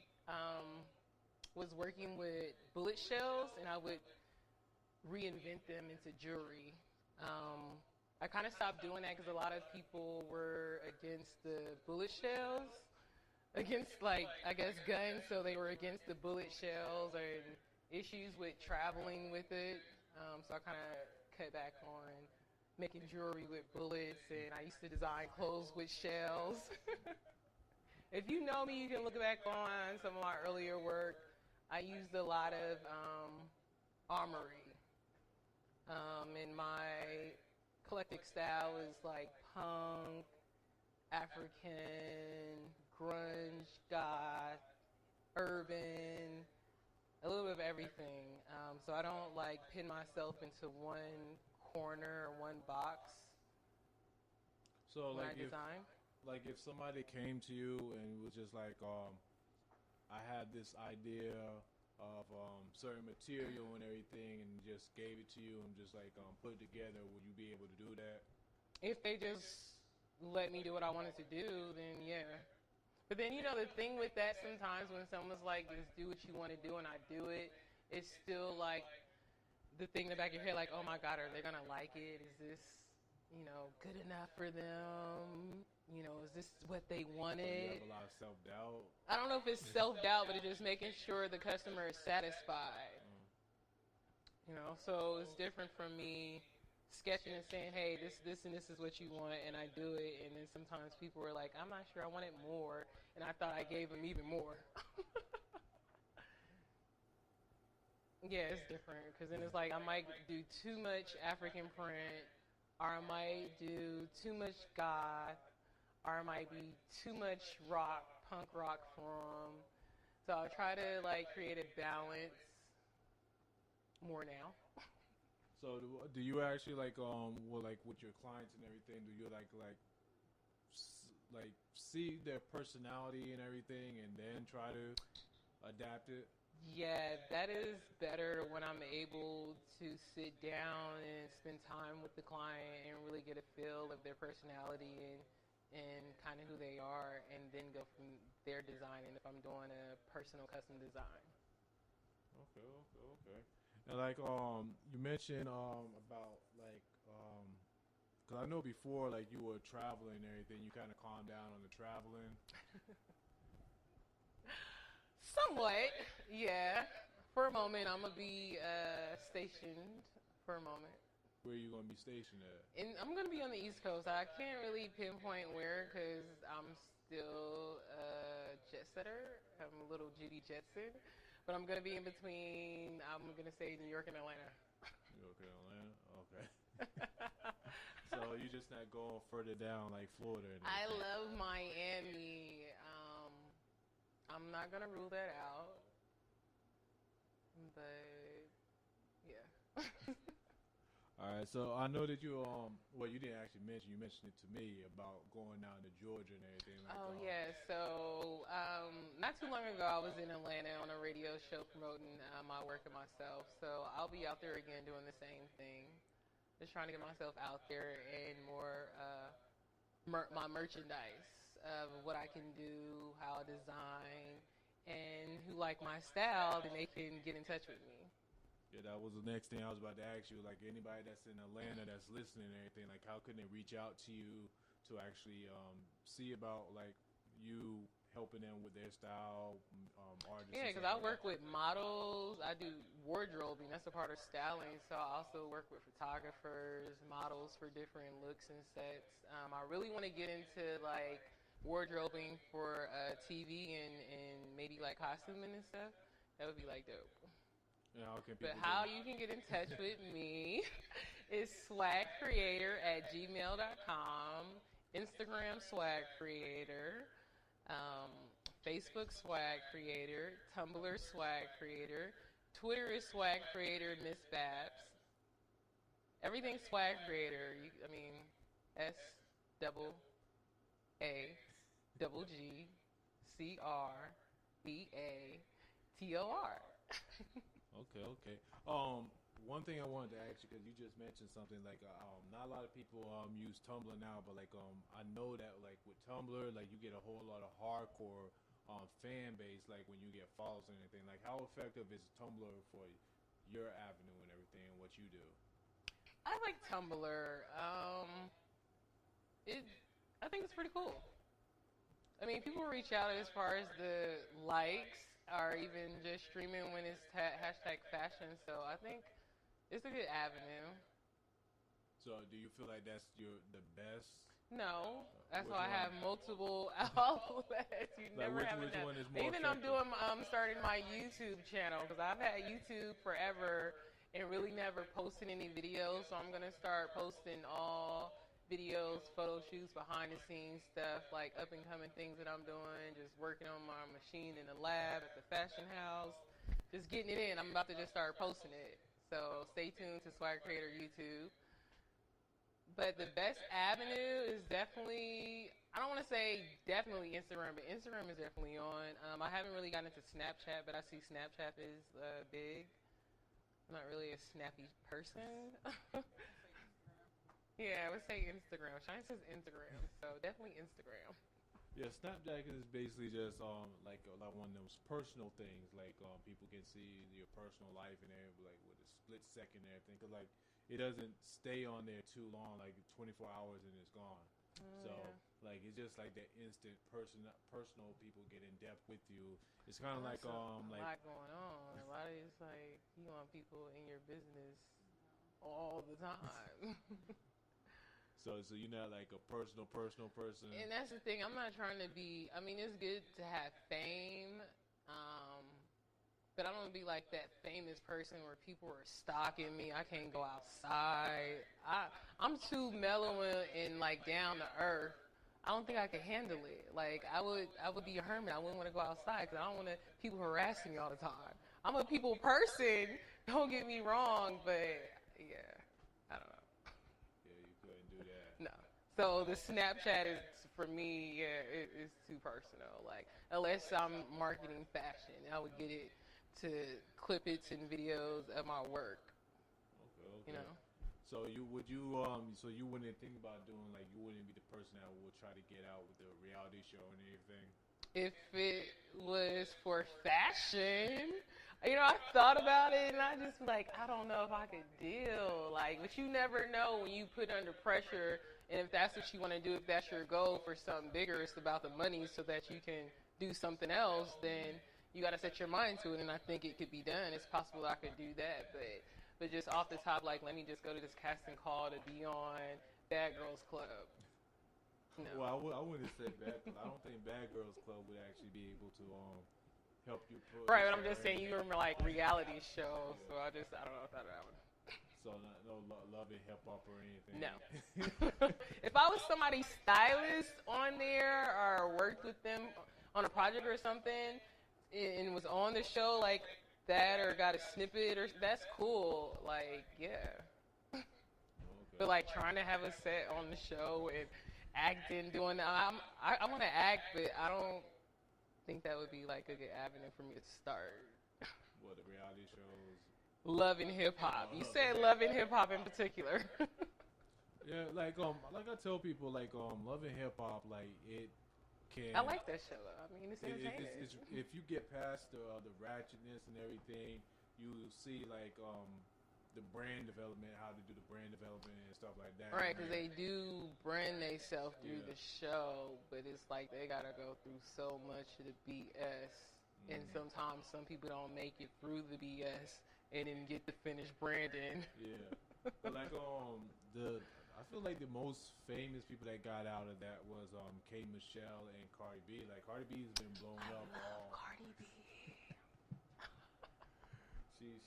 was working with bullet shells, and I would reinvent them into jewelry. I kind of stopped doing that because a lot of people were against the bullet shells, against, like, I guess, guns, so they were against the bullet shells and issues with traveling with it. So I kind of cut back on making jewelry with bullets, and I used to design clothes with shells. If you know me, you can look back on some of my earlier work. I used a lot of armory. And my eclectic style is like punk, African, grunge, goth, urban, a little bit of everything. So I don't like pin myself into one corner or one box. So when I design. Like if somebody came to you and was just like, I had this idea of certain material and everything, and just gave it to you and just like put it together, would you be able to do that? If they just let me do what I wanted to do, then yeah. But then, you know, the thing with that sometimes when someone's like, just do what you want to do and I do it, it's still like the thing in the back of your head, like, oh my God, are they going to like it? Is this, you know, good enough for them? You know, is this what they wanted? So you have a lot of self-doubt? I don't know if it's self-doubt, but it's just making sure the customer is satisfied. You know, so it's different from me sketching and saying, hey, this and this is what you want, and I do it. And then sometimes people are like, I'm not sure, I wanted more, and I thought I gave them even more. Yeah, it's different, because then it's like I might do too much African print, or I might do too much goth, or it might be too much rock, punk rock form. So I try to like create a balance more now. So do you actually like like with your clients and everything? Do you like see their personality and everything, and then try to adapt it? Yeah, that is better when I'm able to sit down and spend time with the client and really get a feel of their personality and kind of who they are, and then go from their design, and if I'm doing a personal custom design. Okay. And like you mentioned about like because I know before like you were traveling and everything, you kind of calmed down on the traveling. Somewhat, yeah. For a moment, I'm gonna be stationed for a moment. Where are you going to be stationed at? And I'm going to be on the East Coast. I can't really pinpoint where because I'm still a jet setter. I'm a little Judy Jetson. But I'm going to be in between, I'm going to say New York and Atlanta. New York and Atlanta? Okay. So you're just not going further down like Florida? I love Miami. I'm not going to rule that out. But yeah. All right, so I know that you well, you didn't actually mention. You mentioned it to me about going down to Georgia and everything. Like, Oh yeah, so not too long ago I was in Atlanta on a radio show promoting my work and myself. So I'll be out there again doing the same thing, just trying to get myself out there and more my merchandise of what I can do, how I design, and who like my style, then they can get in touch with me. Yeah, that was the next thing I was about to ask you. Like, anybody that's in Atlanta that's listening and everything, like, how can they reach out to you to actually see about, like, you helping them with their style, artists? Yeah, because I work with models. I do wardrobing. That's a part of styling. So I also work with photographers, models for different looks and sets. I really want to get into, like, wardrobing for TV and maybe, like, costuming and stuff. That would be, like, dope. Yeah, but how you can get in touch with me is Swaggcreator@gmail.com, Instagram Swaggcreator, Facebook Swaggcreator, Tumblr Swaggcreator, Twitter is Swaggcreator MzBaps. Everything Swaggcreator. I mean, SWAGGCREATOR. Okay. One thing I wanted to ask you, because you just mentioned something like not a lot of people use Tumblr now, but like I know that like with Tumblr, like you get a whole lot of hardcore fan base, like when you get follows and everything. Like, how effective is Tumblr for your avenue and everything and what you do? I like Tumblr. I think it's pretty cool. I mean, people reach out as far as the likes or even just streaming when it's hashtag fashion. So I think it's a good avenue. So do you feel like that's the best? No, that's why I have multiple outlets. You like never have enough. Even I'm starting my YouTube channel because I've had YouTube forever and really never posted any videos. So I'm gonna start posting all videos, photo shoots, behind the scenes stuff, like up and coming things that I'm doing, just working on my machine in the lab at the fashion house, just getting it in. I'm about to just start posting it. So stay tuned to Swaggcreator YouTube. But the best avenue is definitely, I don't want to say definitely Instagram, but Instagram is definitely on. I haven't really gotten into Snapchat, but I see Snapchat is big. I'm not really a snappy person. Yeah, I would say Instagram. Shine says Instagram, so definitely Instagram. Yeah, Snapchat is basically just like one of those personal things. Like people can see your personal life in there, like with a split second and everything. Cause like it doesn't stay on there too long, like 24 hours and it's gone. So like it's just like that instant personal people get in depth with you. It's kind of like a lot going on. A lot of it's like you want people in your business all the time. So you're not like a personal person. And that's the thing. I'm not trying to be. I mean, it's good to have fame, but I don't want to be like that famous person where people are stalking me. I can't go outside. I'm too mellow and like down to earth. I don't think I could handle it. Like I would be a hermit. I wouldn't want to go outside because I don't want people harassing me all the time. I'm a people person. Don't get me wrong, but yeah, I don't know. No. So the Snapchat is, for me, it's too personal. Like, unless I'm marketing fashion, I would get it to clip it and videos of my work. Okay. You know? So you wouldn't think about doing, like, you wouldn't be the person that would try to get out with the reality show and everything? If it was for fashion, you know, I thought about it and I just like, I don't know if I could deal. Like, but you never know when you put under pressure, and if that's what you want to do, if that's your goal for something bigger, it's about the money so that you can do something else, then you got to set your mind to it, and I think it could be done. It's possible I could do that, but just off the top, like, let me just go to this casting call to be on Bad Girls Club. No. Well, I wouldn't say Bad. I don't think Bad Girls Club would actually be able to help you put. Right, but I'm just saying you remember like reality shows, so I don't know if that would. So no Love and Hip Hop or anything. No. If I was somebody's stylist on there or worked with them on a project or something and was on the show, like that or got a snippet or that's cool. Like, yeah. But like trying to have a set on the show and acting, doing that, I want to act, but I don't think that would be like a good avenue for me to start. What, the reality shows? Love and hip hop. You said love and hip hop in particular. Yeah, like I tell people, like love and hip hop, like it can. I like that show. I mean, it's entertaining. If you get past the ratchetness and everything, you see like the brand development, how to do the brand development and stuff like that. Right, because they do brand themselves through the show, but it's like they gotta go through so much of the BS, and sometimes some people don't make it through the BS and then get the finished branding. Yeah, but like I feel like the most famous people that got out of that was K. Michelle and Cardi B. Like Cardi B's been blown up. Cardi B.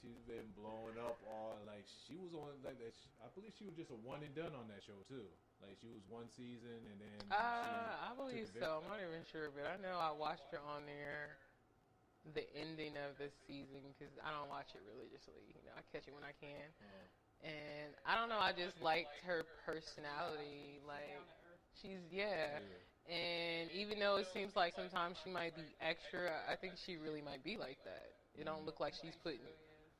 She's been blowing up all like she was on like that. I believe she was just a one and done on that show too. Like she was one season and then. I believe so. I'm not even sure, but I know I watched her on there. The ending of the season because I don't watch it religiously. You know, I catch it when I can. And I don't know. I just liked her personality. Like she's And even though it seems like sometimes she might be extra, I think she really might be like that. It don't look like she's putting.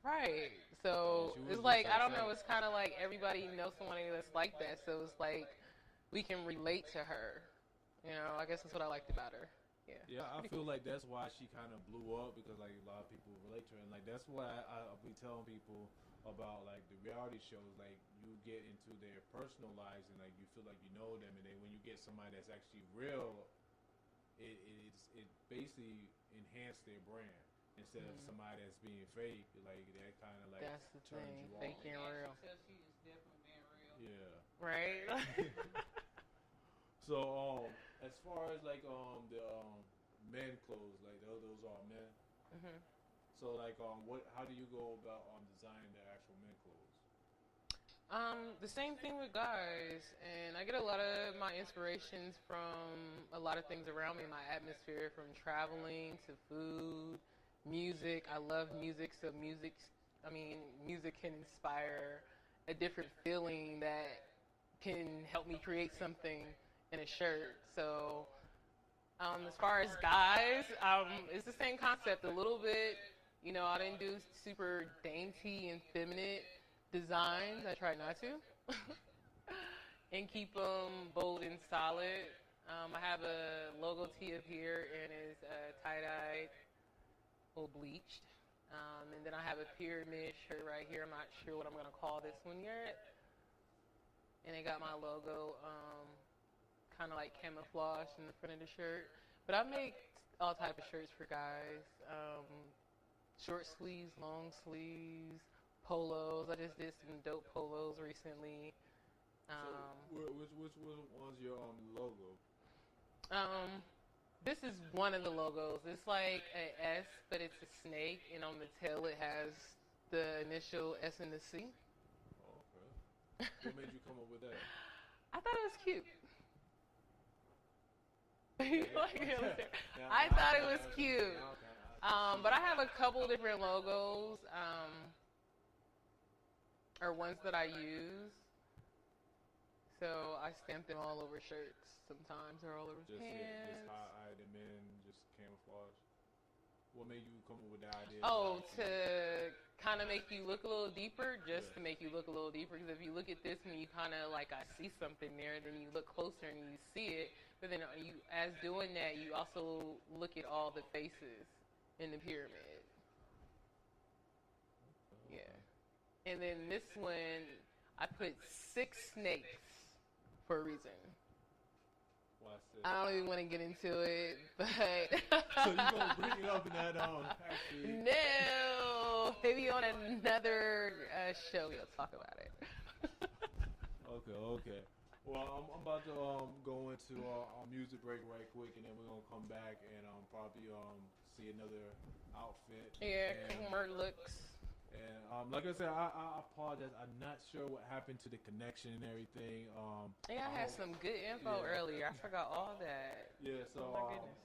Right. So it's like, I don't know, it's kind of like everybody knows somebody that's like that. So it's like we can relate to her. You know, I guess that's what I liked about her. Yeah. Yeah, I feel like that's why she kind of blew up because like a lot of people relate to her. And like that's why I'll be telling people about like the reality shows. Like you get into their personal lives and like you feel like you know them. And then when you get somebody that's actually real, it basically enhances their brand. Instead of somebody that's being fake, like that kind of like that's the turns thing. you on. Fake and real. She is definitely being real. Yeah. Right. So as far as like the men clothes, like those are men. Mhm. So like how do you go about designing the actual men clothes? The same thing with guys, and I get a lot of my inspirations from a lot of things around me, my atmosphere, from traveling to food. Music, I love music, so music can inspire a different feeling that can help me create something in a shirt. So as far as guys, it's the same concept a little bit. You know, I didn't do super dainty and feminine designs. I try not to. And keep them bold and solid. I have a logo tee up here, and it's tie-dyed or bleached. And then I have a pyramid shirt right here. I'm not sure what I'm going to call this one yet. And it got my logo kind of like camouflage in the front of the shirt. But I make all type of shirts for guys. Short sleeves, long sleeves, polos. I just did some dope polos recently. So which one's your logo? This is one of the logos. It's like an S, but it's a snake, and on the tail it has the initial S and the C. Oh, okay. What made you come up with that? I thought it was cute. I thought it was cute. But I have a couple different logos, or ones that I use. So I stamp them all over shirts sometimes, or all over pants. Just hide them in, just camouflage. What made you come up with the idea? Oh, to kind of make you look a little deeper, just to make you look a little deeper. Because if you look at this and you kind of like, I see something there, then you look closer and you see it. But then you, as doing that, you also look at all the faces in the pyramid. Yeah. And then this one, I put 6 snakes for a reason. I don't even want to get into it, but so you're gonna bring it up in that actually? No, maybe on another show we'll talk about it. Okay. Well, I'm about to go into our music break right quick, and then we're gonna come back and probably see another outfit. Yeah, more looks. And like I said, I apologize. I'm not sure what happened to the connection and everything. I had some good info earlier. I forgot all that. Yeah, so oh my goodness.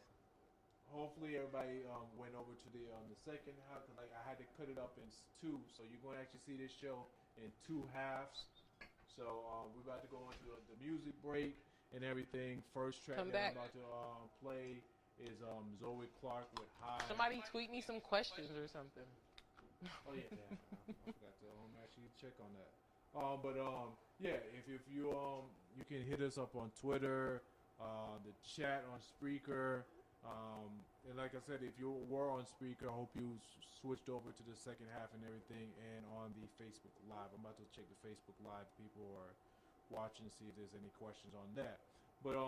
hopefully everybody went over to the second half. Cause, like, I had to cut it up in two, so you're going to actually see this show in two halves. So we're about to go into the music break and everything. First track Come that back. I'm about to play is Zoe Clark with High. Somebody tweet me some questions or something. Oh yeah, I forgot to actually check on that. Yeah, if you you can hit us up on Twitter, the chat on Spreaker, and like I said, if you were on Spreaker, I hope you switched over to the second half and everything, and on the Facebook Live. I'm about to check the Facebook Live. People are watching, see if there's any questions on that. But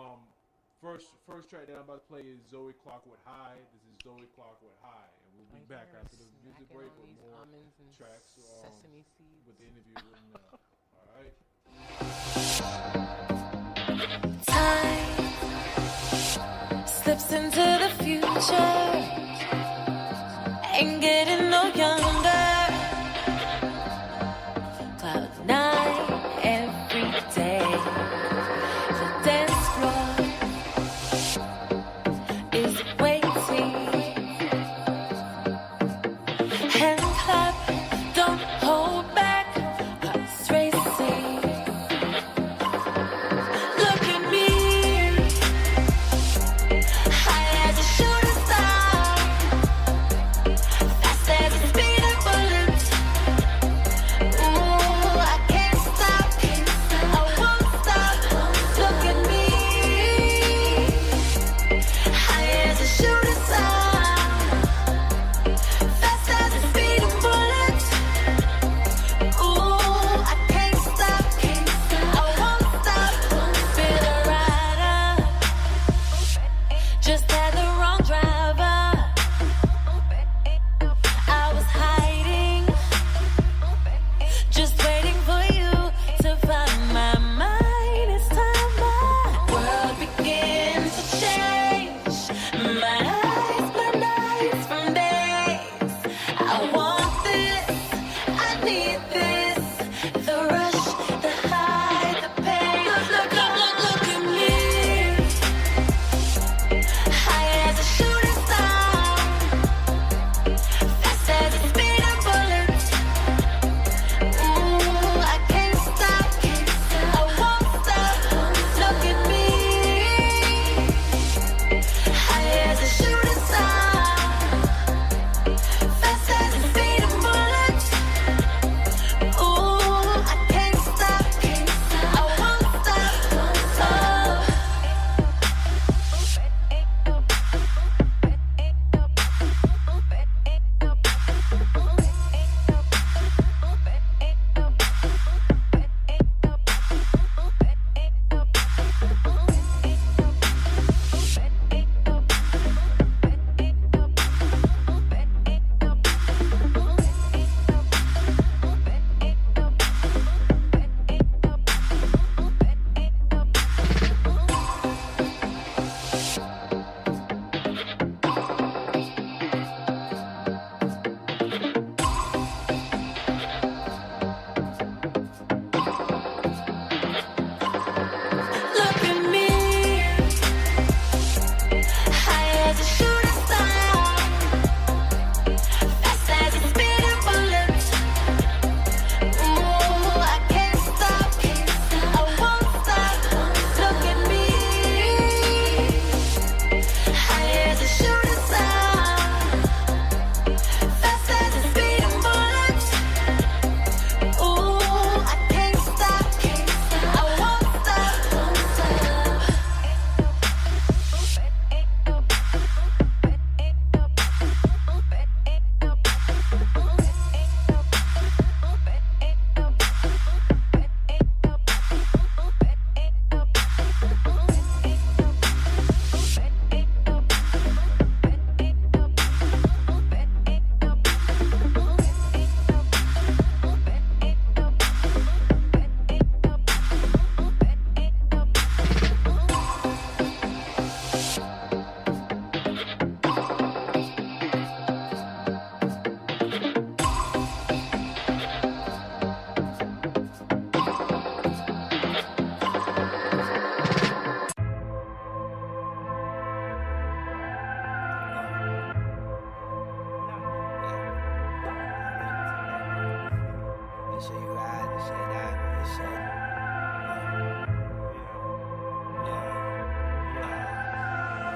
first track that I'm about to play is Zoe Clark with High. This is Zoe Clark with High, and we'll be back after the music break with more tracks sesame seeds. with the interview with Lynell. All right. Time slips into the future. Ain't getting no younger. Cloud nine every day. The dance floor is waiting. Hand clap, don't hold back. Hearts racing. Look at me, high as a shooting star.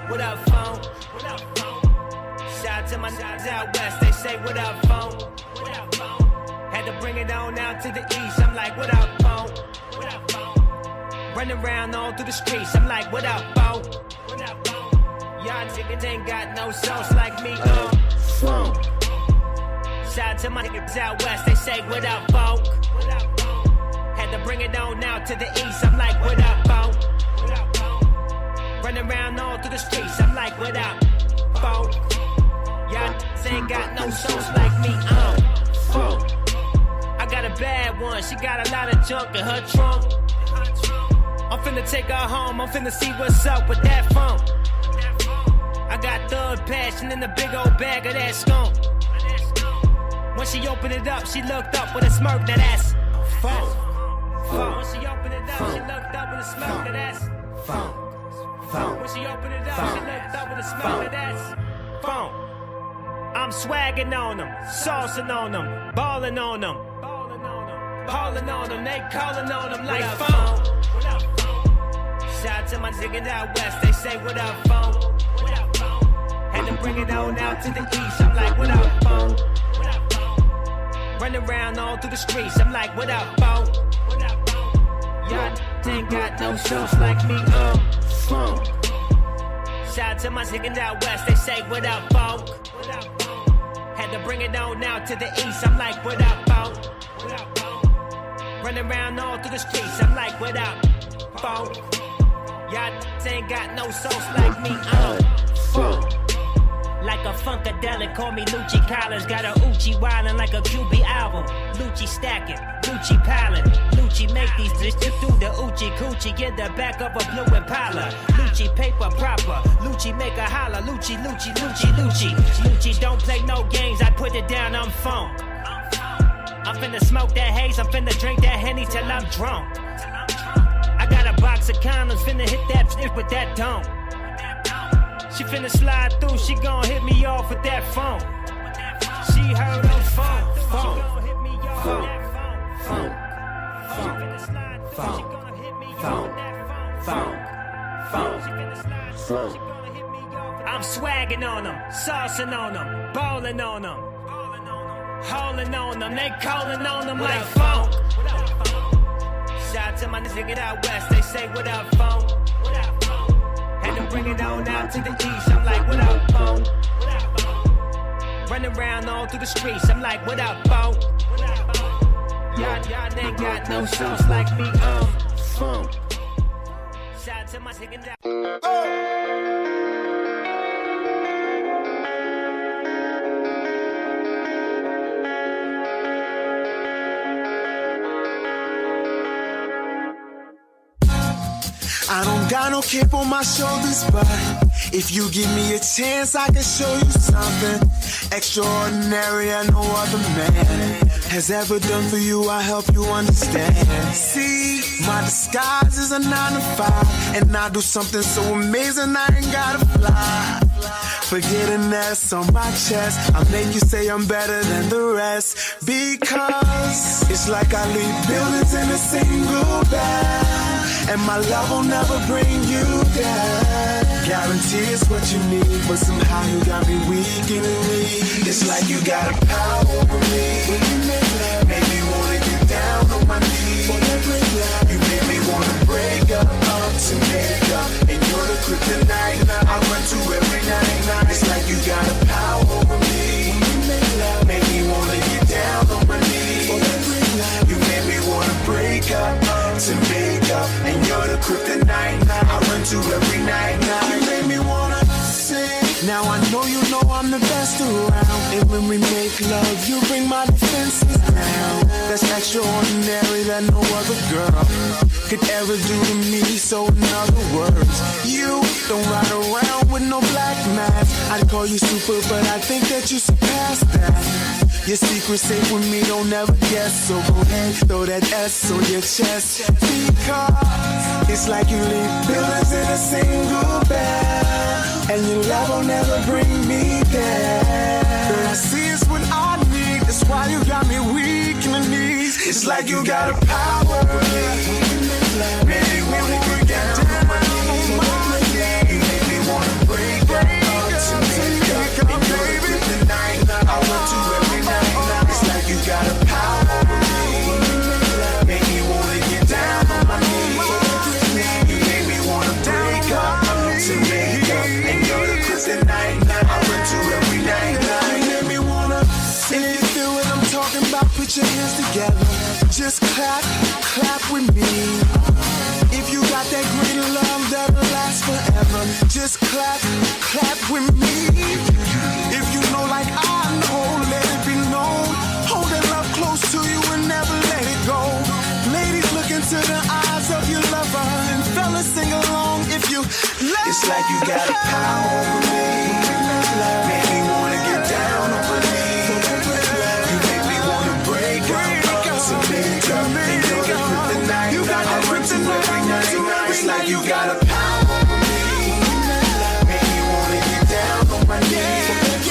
What up, phone? What up, phone? Shout out to my niggas out west, they say, what up, phone? What up, phone? Had to bring it on out to the east, I'm like, what up, phone? What up, phone? Running around all through the streets, I'm like, what up, phone? What up, phone? Y'all niggas ain't got no sauce like me, phone. Shout out to my niggas out west, they say, what up, phone? What up, phone? Had to bring it on out to the east, I'm like, what up, phone? What up, phone? Running around all through the streets, I'm like, what up, phone? Y'all ain't got no sauce like me, phone. I got a bad one, she got a lot of junk in her trunk. I'm finna take her home, I'm finna see what's up with that phone. I got thug passion in the big old bag of that skunk. When she opened it up, she looked up with a smirk, now that's phone. When she opened it up, she looked up with a smirk, now that's phone. When she opened it up, she looked up with a smirk, now that's phone. I'm swagging on them, saucing on them, balling on them, hauling on them, they calling on them like phone. Shout out to my niggas out west, they say, what up, phone? What up, phone? Had to bring it on out to the east, I'm like, what up, phone? What up, phone? Running around all through the streets, I'm like, what up, phone? What up, phone? Y'all ain't got no sauce like me, phone. Shout out to my niggas out west, they say, what up, phone? What up, phone? Had to bring it on out to the east, I'm like, what up, phone? What up, phone? Running around all through the streets, I'm like, what up, phone? Y'all ain't got no sauce like me, phone. Like a funkadelic, call me Lucci Collins. Got a Uchi wildin' like a QB album. Lucci stacking, Lucci piling. Lucci make these bitches do the Uchi Coochie in the back of a blue Impala. Lucci paper proper, Lucci make a holler. Lucci, Lucci, Lucci, Lucci. Lucci don't play no games, I put it down, I'm phone. I'm finna smoke that haze, I'm finna drink that Henny till I'm drunk. I got a box of condoms, finna hit that shit with that dome. She finna slide through, she gon' hit me off with that phone. She heard on phone. She gon' hit me off with that phone. She finna slide through, she gon' hit me off with that phone. She finna slide through, she gon' hit me off. I'm swagging on them, saucing on them, balling on them, hauling on them, they calling on them like phone. Shout out to my niggas out west, they say, what up, phone? What up, phone? Had to bring it on out to the east, I'm like, what up, phone? What up, phone? Running around all through the streets, I'm like, what up, phone? What up, phone? Y'all ain't got no sauce like me, phone. Shout out to my niggas out. I don't got no cape on my shoulders, but if you give me a chance, I can show you something extraordinary and no other man has ever done for you. I help you understand. See, my disguise is a 9 to 5, and I do something so amazing I ain't gotta fly. Forget an S on my chest, I make you say I'm better than the rest. Because it's like I leave buildings in a single bed, and my love will never bring you down. Guarantee it's what you need, but somehow you got me weak in the knee. It's like you got a power over me. Make me wanna get down on my knees. You make me wanna break up to make up, and you're the kryptonite I run to every night. It's like you got a power over me. Make me wanna get down on my knees. You make me wanna break up to make up, and you're the kryptonite I run to every night. You make me wanna sing. Now I know you know I'm the best around, and when we make love, you bring my defenses down. That's extraordinary that no other girl could ever do to me. So in other words, you don't ride around with no black mask. I'd call you super, but I think that you surpassed that. Your secret's safe with me, don't ever guess. So go ahead, throw that S on your chest. Because it's like you leave buildings in a single bed, and your love will never bring me there. Girl, I see it's what I need, that's why you got me weak in the knees. It's It's like you got a power over me. Make me wanna get down on my knees. You make me wanna break up to make up. And you're the kryptonite I run to every night. It's like you got a power over me. Make me wanna get down on my knees. You make me wanna break up to make up. And you're the kryptonite I run to every night. You make me wanna. If you feel what I'm talking about, put your hands together. Just clap, clap with me. If you got that green love that'll last forever, just clap, clap with me. If you know like I know, let it be known. Hold that love close to you and never let it go. Ladies, look into the eyes of your lover, and fellas, sing along if you love. It's like you got a power over me. Make me wanna get down on my knees. You make me wanna break up. So make up, and you're the kryptonite. You got that kryptonite every night. It's like you got a power over me. Make me wanna get down on my knees.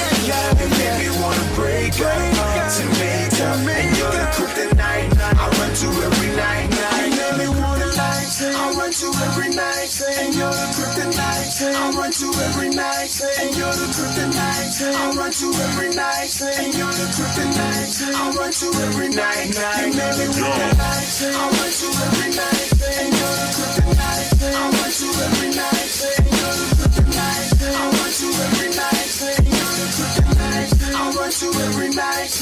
And make me wanna break up. So make up, and you're the kryptonite I run to every night. You make me wanna light, I run to every night. And you're the kryptonite I run to every night. And you're the kryptonite I run to every night. And you're the kryptonite I run to every night. You make me wanna light, I run to every night. And you're the kryptonite I run to every night. And you're the kryptonite I run to every night. And you're the kryptonite I run to every night.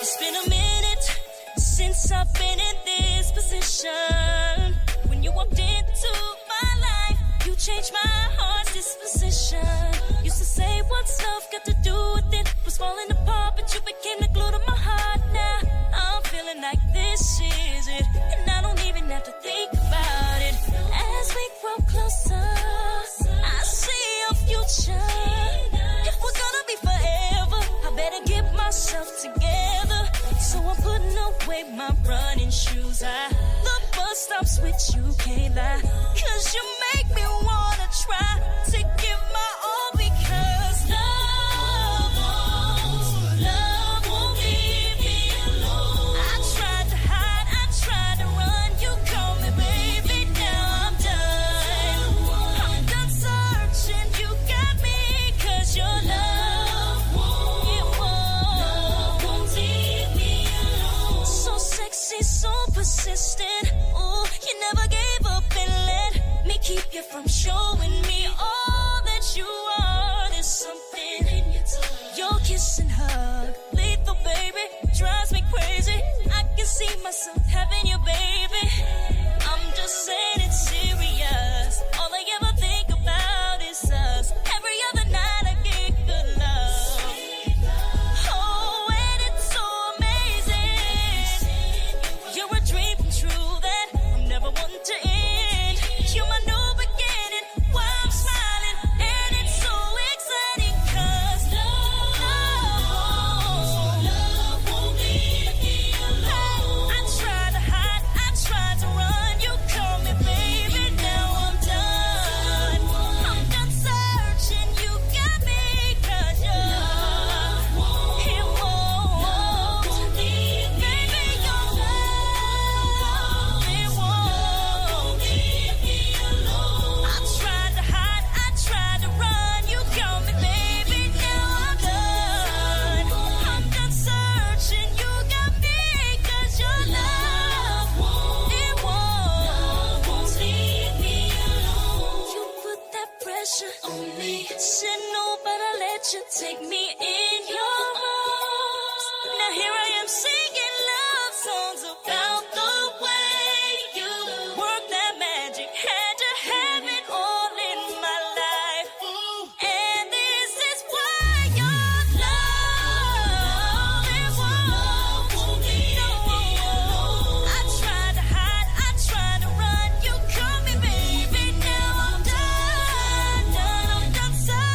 It's been a minute since I've been in this position. When you walked into my life, you changed my heart's disposition. Used to say what's love got to do with it, was falling apart, but you became the glue to my heart. Now I'm feeling like this is it, and I don't even have to think about it. As we grow closer, I see a future. If we're gonna be forever, I better get myself together. So I'm putting away my running shoes. The bus stops with you, can't lie. Cause you make me wanna try to give my all, because love won't leave me alone. I tried to hide, I tried to run. You call me baby, now I'm done. I'm done searching, you got me. Cause your love won't leave me alone. So sexy, so persistent. Ooh, you never gave up and let me keep you from showing me all that you are. There's something your kiss and hug, lethal baby, drives me crazy. I can see myself having you, baby. I'm just saying it's serious. All I ever think about is us. Every other night I get good love. Oh, and it's so amazing. You're a dream come true that I'm never wanting to end. You're my new beginning, why I'm smiling, and it's so exciting. Cause love won't leave me alone. I tried to hide, I tried to run. You call me baby, now I'm done. I'm done searching, you got me. Cause your love won't leave me. Baby, your love, it won't leave me alone. I tried to hide, I tried to run. You call me baby, now I'm done. I'm done searching, you got me. Cause your love won't leave me alone. You put that pressure on me. Said no, but I let you take me in your arms. Now here I am singing love songs about the way you work that magic. Had to have it all in my life. And this is why your love, it won't leave me alone. I tried to hide, I tried to run. You call me baby, now I'm done. I'm done searching.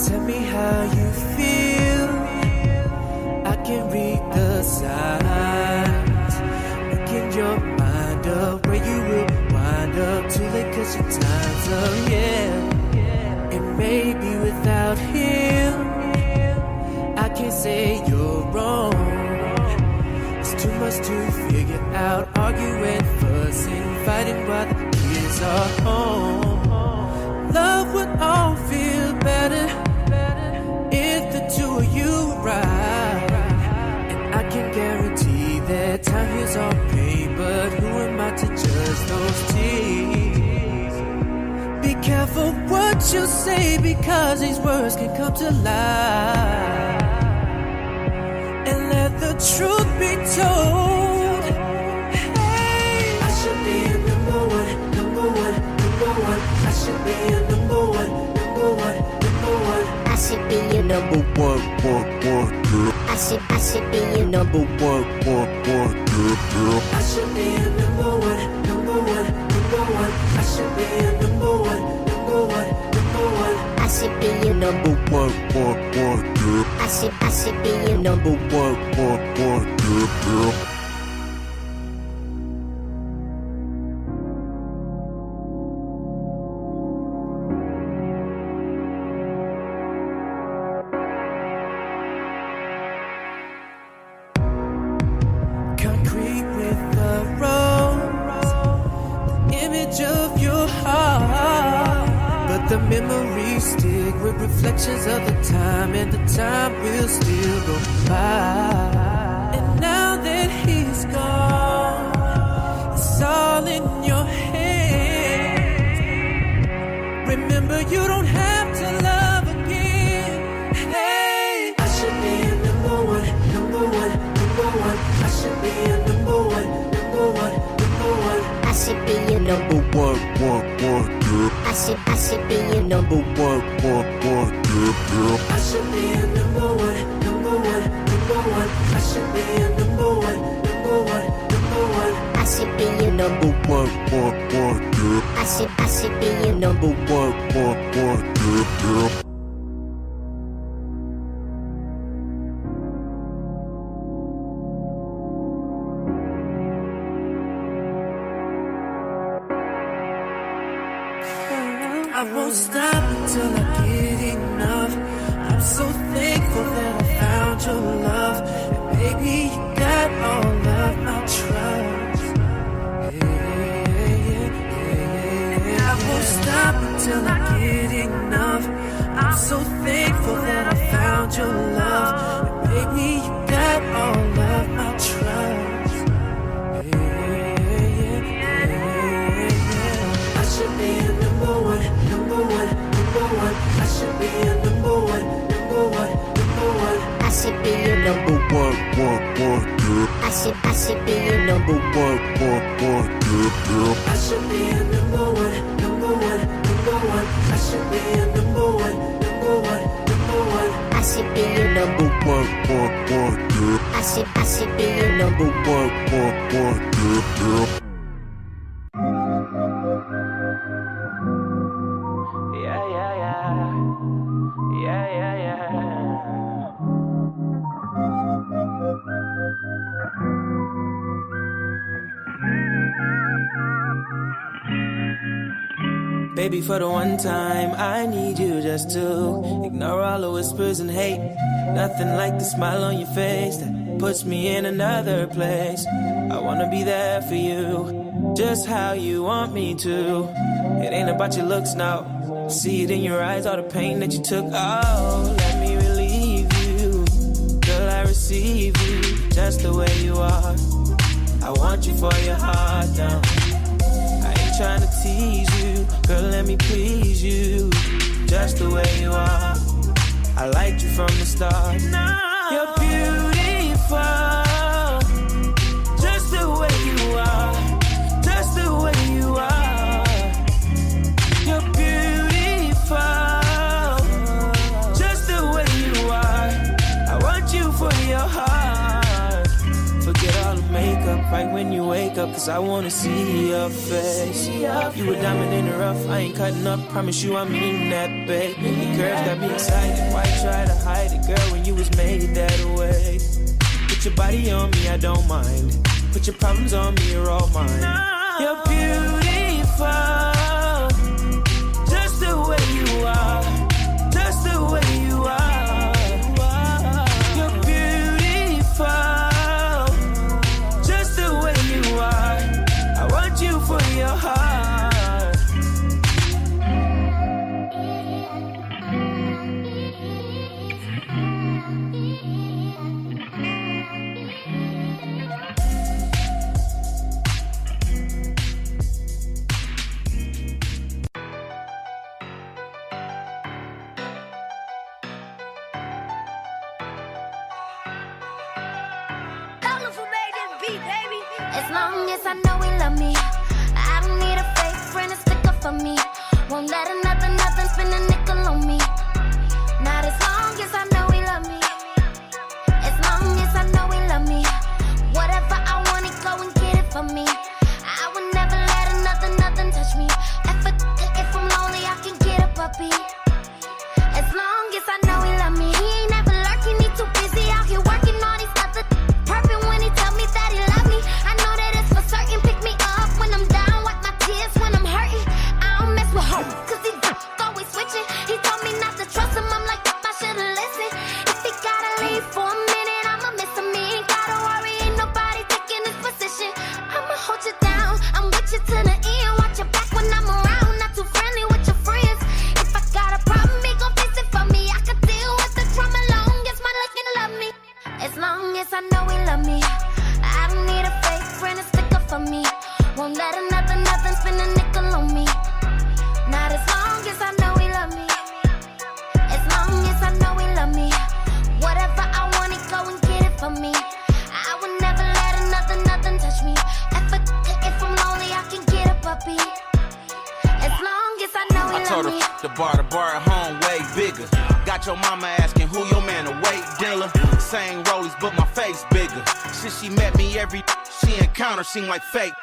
Tell me how you feel. I can read the signs. Making your mind up where you will wind up. Too late 'cause your time's up, yeah. And maybe without him, I can't say you're wrong. It's too much to figure out. Arguing, fussing, fighting while the kids are home. Love would all feel better if the two of you ride. And I can guarantee that time heals all pain, but who am I to judge those tears? Be careful what you say, because these words can come to life. And let the truth be told. Hey, I should be a number one, number one, number one. I should be a number one, number one, number one. I should be your number one, girl. I should be your number one, girl. I should be a number one, number one, number one. I should be a number one, number one, number one. I should be your number one, girl. I should be your number one, girl. Concrete with the rose, the image of your heart. But the memories stick with reflections of the time, and the time will still go by. And now that he's gone, it's all in your hands. Remember, you don't have to love again. Hey, I should be a number one, number one, number one. I should be a number one, number one, number one. I should be your number one, girl. I should be your number one, girl. I should be a number one, number one, number one. I should be a number one, number one, number one. I should be your number one, girl. I should be your number one, girl. I won't stop until I get enough. I'm so thankful that I found your love. And baby, you got all of my trust. Yeah. I won't stop until I get enough. I'm so thankful that I found your love. And baby, you got all of my trust. Yeah. I should be a number one, number one, number one. I should be a number one, number one, number one. I should be your number one, girl. I should be your number one, girl. I should be a number one, number one, number one. I should be a number one, number one, number one. I should be your number one, girl. I should be your number one, girl. Baby, for the one time, I need you just to ignore all the whispers and hate. Nothing like the smile on your face that puts me in another place. I wanna be there for you, just how you want me to. It ain't about your looks now. See it in your eyes, all the pain that you took. Oh, let me relieve you. Girl, I receive you just the way you are. I want you for your heart now. Trying to tease you, girl, let me please you, just the way you are. I liked you from the start. You're beautiful, just the way you are, just the way you are. You're beautiful, just the way you are. I want you for your heart. Forget all the makeup, like when you wake up, cause I wanna see your face. You a diamond in the rough, I ain't cutting up, promise you I mean that, babe. Your girls got me excited, why try to hide it, girl, when you was made that way? Put your body on me, I don't mind. Put your problems on me, you're all mine. You're beautiful, just the way you are, just the way you are. You're beautiful, just the way you are. I want you for your heart. As long as I know he love me, I don't need a fake friend to stick up for me. Won't let nothing spin a nickel on me. Not as long as I know he love me. As long as I know he love me. Whatever I want, he go and get it for me. I would never let nothing touch me. If I'm lonely, I can get a puppy. As long as I know he love me, he ain't never lurking, he too busy out here working all these other. Perfect when he tell me that he love me. I know that it's for certain. Pick me up when I'm down, wipe my tears when I'm hurting. I don't mess with hope, cause he always switching. He told me not to trust him, I'm like, I should've listened. If he gotta leave for a minute, I'ma miss him. He ain't gotta worry, ain't nobody taking his position. I'ma hold you down, I'm with you to the end. Watch your back when I'm around, not too friendly with your friends. If I got a problem, he gon' fix it for me. I can deal with the trauma long as my looking love me. As long as I know he love me, I don't need a fake friend to stick up for me. Won't let nothing spin a nickel on me. Not as long as I know he love me. As long as I know he love me. Whatever I want, he go and get it for me. I would never let nothing touch me. If I'm lonely, I can get a puppy. As long as I know he I told love her me. the bar at home way bigger. Got your mama asking who your man, a weight dealer. Same rollies, but my face bigger. Since she met me, every she encountered seemed like fake.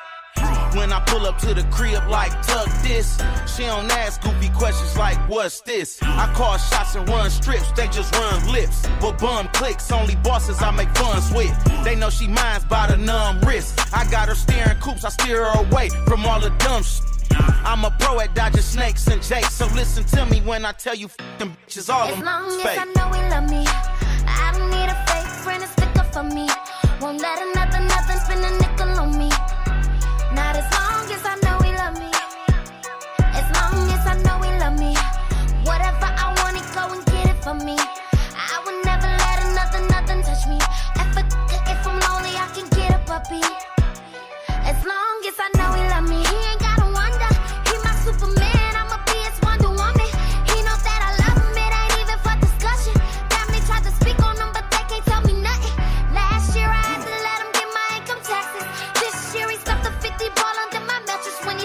When I pull up to the crib like tuck this, she don't ask goofy questions like what's this. I call shots and run strips, they just run lips. But bum clicks, only bosses I make funds with. They know she minds by the numb wrist. I got her steering coops, I steer her away from all the dumb shit. I'm a pro at dodging snakes and jakes, so listen to me when I tell you them bitches all As them long as fake. I know he love me, I don't need a fake friend to stick up for me. Won't let nothing spin a nickel on me. Not as long as I know he love me. As long as I know he love me. Whatever I want, he go and get it for me. I would never let nothing touch me. If I'm lonely, I can get a puppy. As long as I know he love me, he ain't gotta wonder. He my Superman, I'ma be his Wonder Woman. He know that I love him, it ain't even for discussion. Got me tried to speak on him, but they can't tell me nothing. Last year I had to let him get my income taxes. This year he stuffed a 50 ball under my mattress when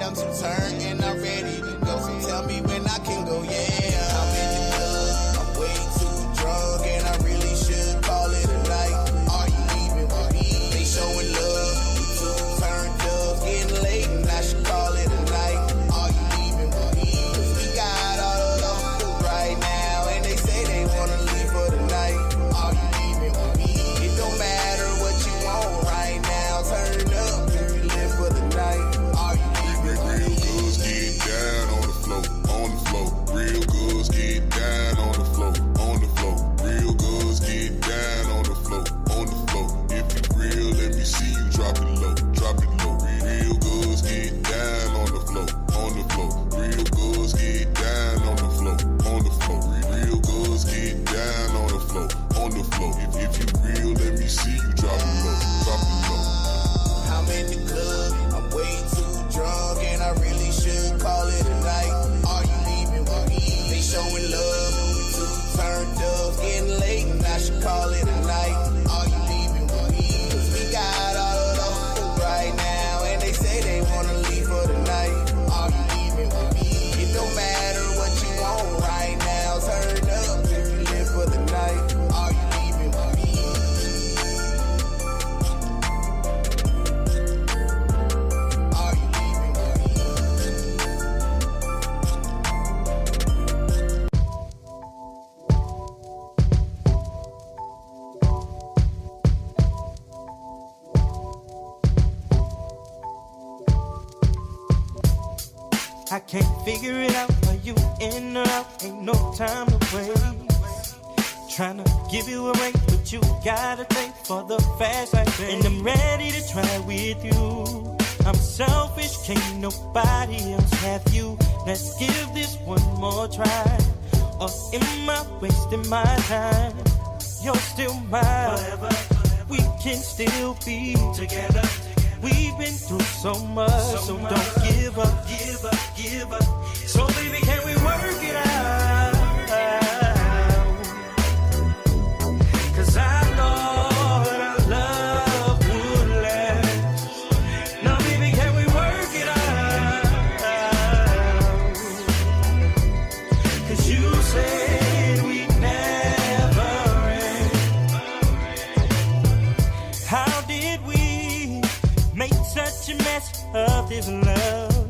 tonight, I'm too turned and I'm ready to go. So tell me when I can go, yeah. I'm in the club, I'm way too drunk, and I really should call it a night. Are you leaving with me? They showing love, we too turned up, getting late, and I should call it a night. Are you leaving with me? 'Cause we got all of the food right now, and they say they wanna leave for the night. Are you leaving with me? It don't matter what you want right now, turn up if you live for the night. Are you leaving with me? Real goods get down on the floor, on the floor. Real goods get down on the floor, on the floor. Real goods get down on the floor, on the floor. If you real, let me see you drop it low, drop it low. Real goods get down on the floor, on the floor. Real goods get down on the floor, on the floor. Real goods get down on the floor, on the floor. If you real, let me see you drop it low, drop it low. I'm in the club, I'm way too drunk, and I really should call it a night. Are you leaving with me? They showing love, we too turned up, getting late, and I should call it a night. Are you leaving with me? 'Cause we got all of the food right now, and they say they wanna leave for the night. Are you leaving with me? It don't matter what you want right now, turn up if you live for the night. Are you leaving with me? Are you leaving with me? I can't figure it out. Are you in or out? Ain't no time to waste. Tryna give you a ring, but you gotta think for the fast life. And I'm ready to try with you. I'm selfish, can't nobody else have you. Let's give this one more try. Or am I wasting my time? You're still mine. Forever, we can still be together. We've been through so much, so don't give up, give up, give up. So baby, can we work it out? 'Cause I thought our love would last. Now baby, can we work it out? 'Cause you said we'd never end. How did we make such a mess of this love?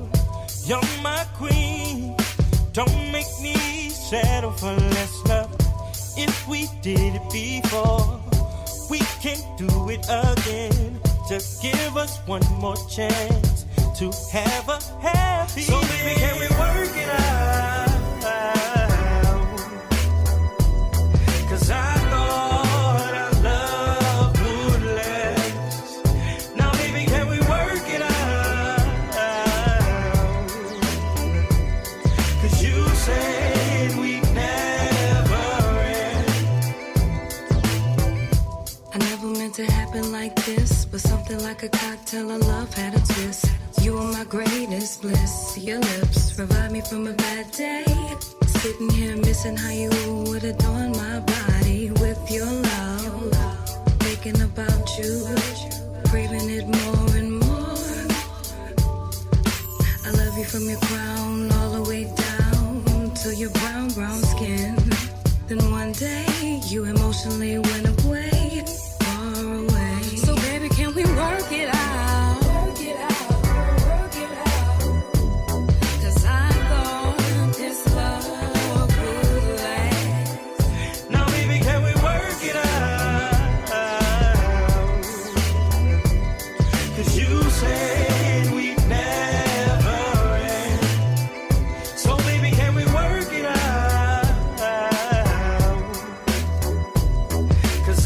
You're my queen, don't make me settle for less love. If we did it before, we can do it again. Just give us one more chance to have a happy So baby, can we work it out? 'Cause I thought our love would last. Now baby, can we work it out? 'Cause you said we'd never end. I never meant to happen like this, but something like a cocktail of love had a twist. You were my greatest bliss. Your lips revive me from a bad day. Sitting here missing how you would adorn my body with your love. Thinking about you, craving it more and more. I love you from your crown all the way down to your brown, brown skin. Then one day you emotionally went away, far away. So baby, can we work it out? Work it out, work it out. 'Cause I thought this love would last. Now baby, can we work it out? 'Cause you said we'd never end. So baby, can we work it out? 'Cause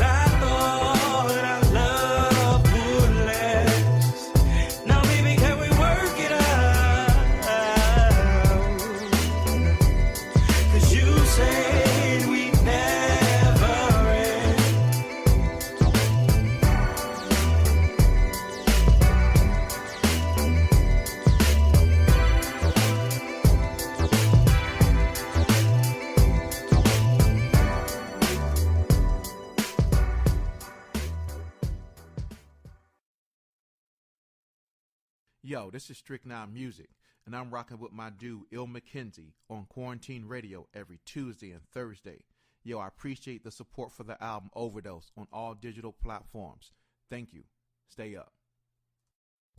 Yo, this is Strict Nine Music, and I'm rocking with my dude, Il McKenzie, on Quarantine Radio every Tuesday and Thursday. Yo, I appreciate the support for the album Overdose on all digital platforms. Thank you. Stay up.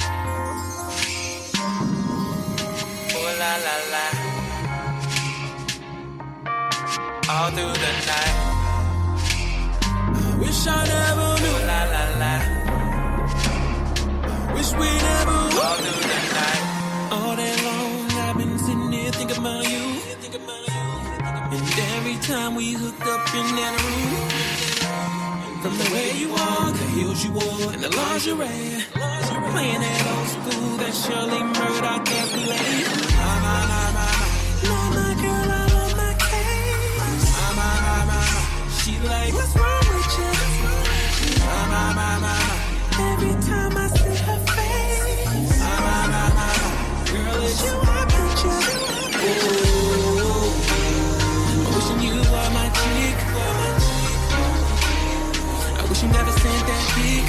Oh la la la. All through the night. Wish I never knew. Oh la la la. Wish we never would. All through the night. All day long I've been sitting here thinking about you. And every time we hooked up in that room, from the way you walk, the heels you wore, and the lingerie, playing that old school, that Shirley Murdoch can't be late. Love my girl, I love my case. She like, what's wrong with you? Every time I see her face, girl, it's you I picture. Wishing you were my chick. I wish you never sent that pic.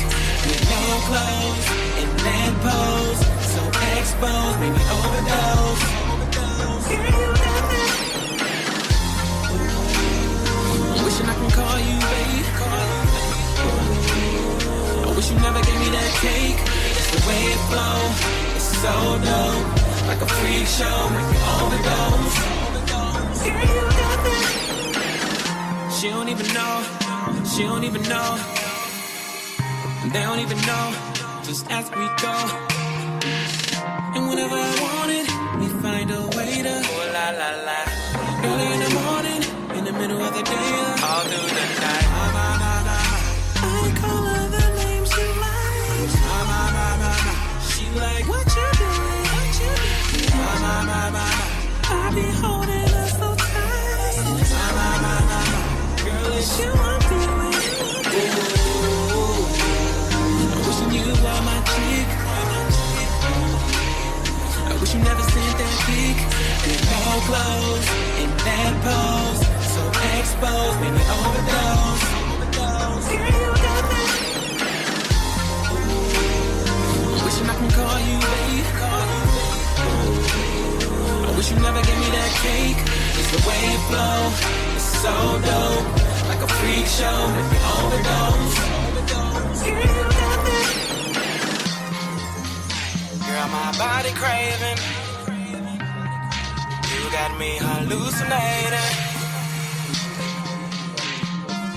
With no clothes in that pose, so exposed, maybe overdose. Girl, you got that. Wishing I can call you babe. I wish you never gave me that cake. It's the way it flows, it's so dope, like a freak show, make me overdose. Girl, you got that. She don't even know, she don't even know, and they don't even know, just as we go. And whenever I want it, we find a way to, oh la la la. Early in the morning, in the middle of the day, all through the night. I call her the name she likes. She like, what you doing? I be holding her so tight. Girl, it's you I'm feeling. I'm wishing you were my chick. I wish you never sent that pic. With no clothes, in that pose, so exposed, maybe overdose. Girl, you got that. Wishing I can call you babe. I wish you never gave me that cake. It's the way it flows, it's so dope, like a freak show, make me overdose. Girl, you got that. Girl, my body craving. You got me hallucinating.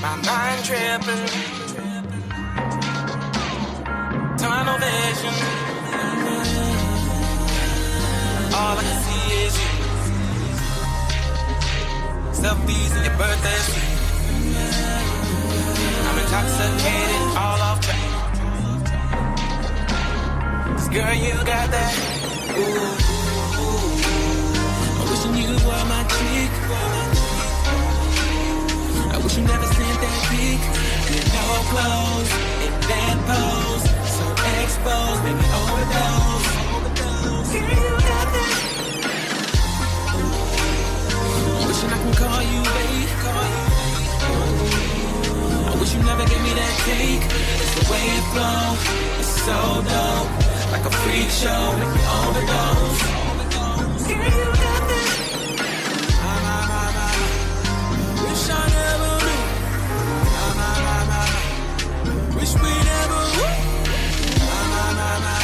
My mind tripping. Tunnel vision. All I can see is you. Selfies in your birthday suite. I'm intoxicated, all off track. 'Cause girl, you got that. Ooh. I'm wishing you were my chick. I wish you never sent that pic. With no clothes, in that pose, so exposed, maybe overdose. Girl, you got that. Wishing I can call you babe. I wish you never gave me that cake. It's the way it flows, it's so dope, like a freak show, make me overdose. Girl, you got that. Wish I never knew. Wish we never would. Oh la la la.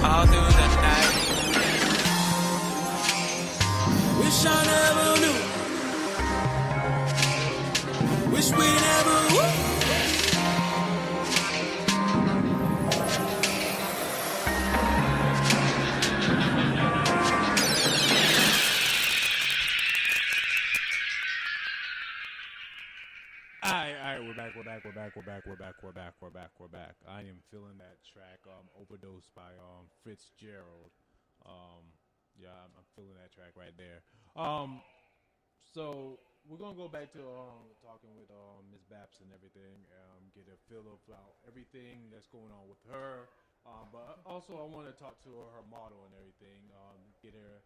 All through the night. Wish I never knew. Wish we never would. We're back. I am feeling that track, Overdose by Fitzgerald. Yeah, I'm feeling that track right there. So we're gonna go back to talking with MzBaps and everything, get a feel of everything that's going on with her. But also I want to talk to her model and everything, get her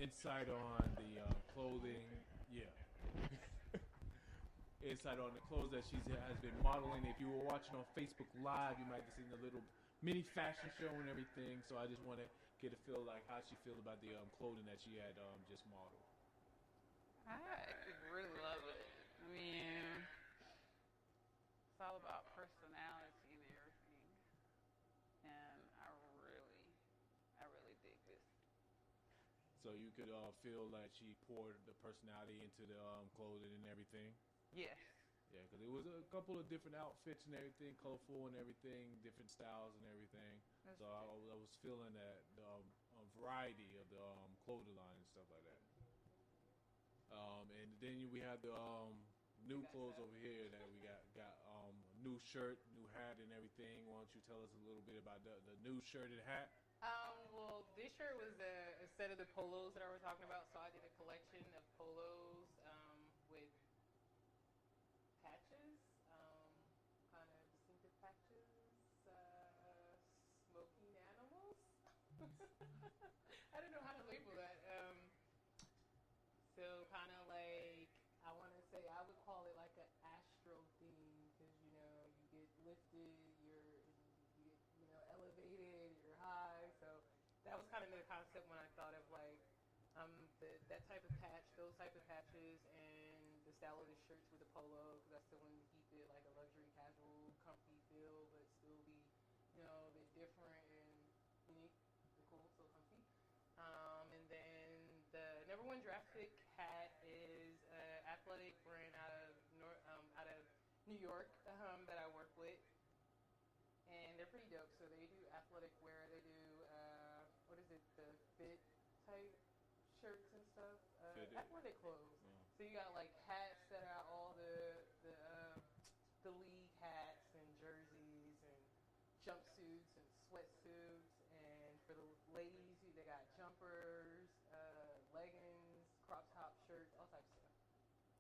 insight on the clothing. Yeah. insight on the clothes that she has been modeling. If you were watching on Facebook Live, you might have seen the little mini fashion show and everything. So I just want to get a feel like how she feels about the clothing that she had just modeled. I really love it. I mean, it's all about personality and everything, and I really dig this. So you could feel like she poured the personality into the clothing and everything. Yes. Yeah, because it was a couple of different outfits and everything, colorful and everything, different styles and everything. That's so I was feeling that variety of the clothing line and stuff like that. And then we have the new clothes over here that we got new shirt, new hat, and everything. Why don't you tell us a little bit about the new shirt and hat? Well, this shirt was a set of the polos that I was talking about. So I did a collection of polos with patches, kind of distinctive patches, smoking animals. I don't know how to label that. So kind of like, I want to say, I would call it like an astral theme, because you get lifted, you get elevated, you're high. So that was kind of the concept when I thought of like that type of patch, those type of patches, and the style of the shirts with the polo, because I still wanted to keep it like a luxury, casual, comfy feel, but still be a bit different and unique and cool, so comfy. And then the number one draft pick hat is an athletic brand out of New York that I work with, and they're pretty dope. So they do athletic wear. They do the fit type shirts and stuff. Athletic clothes. So you got like hats that are all the league hats and jerseys and jumpsuits and sweatsuits, and for the ladies they got jumpers, leggings, crop top shirts, all types of stuff.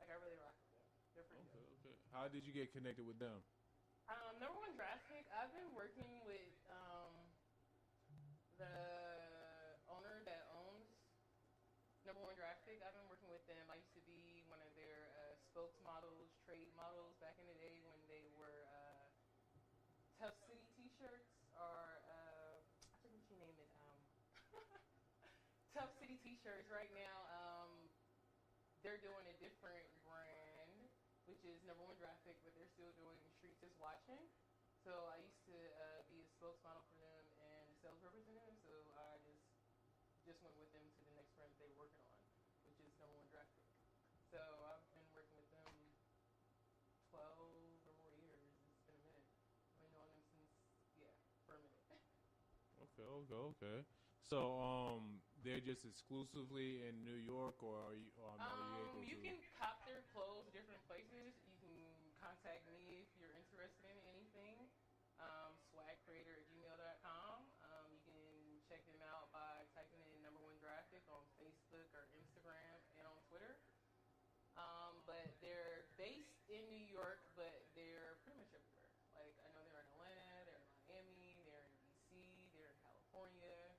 Like I really rock with them. They're pretty dope. Okay. How did you get connected with them? Number one draft pick, I've been working with the owner that owns Number One Draft Pick. I've been working with them. I used to be one of their spokesmodels, trade models back in the day when they were Tough City T-shirts, or I forget what you name it. Tough City T-shirts. Right now, they're doing a different brand, which is Number One Draft Pick, but they're still doing Streets Is Watching. So I used to be a spokesmodel for them and a sales representative. So I just went with them to the next brand that they were working on, which is Number One Draft Pick. So I've been working with them 12 or more years. It's been a minute. I've been knowing them since, for a minute. Okay. So they're just exclusively in New York, or are you able to? You can cop their clothes different places. You can contact me if you're interested in anything. Swaggcreator@gmail.com. You can check them out by typing in Number One Draft Pick on Facebook or Instagram and on Twitter. But they're based in New York, but they're pretty much everywhere. Like I know they're in Atlanta, they're in Miami, they're in DC, they're in California.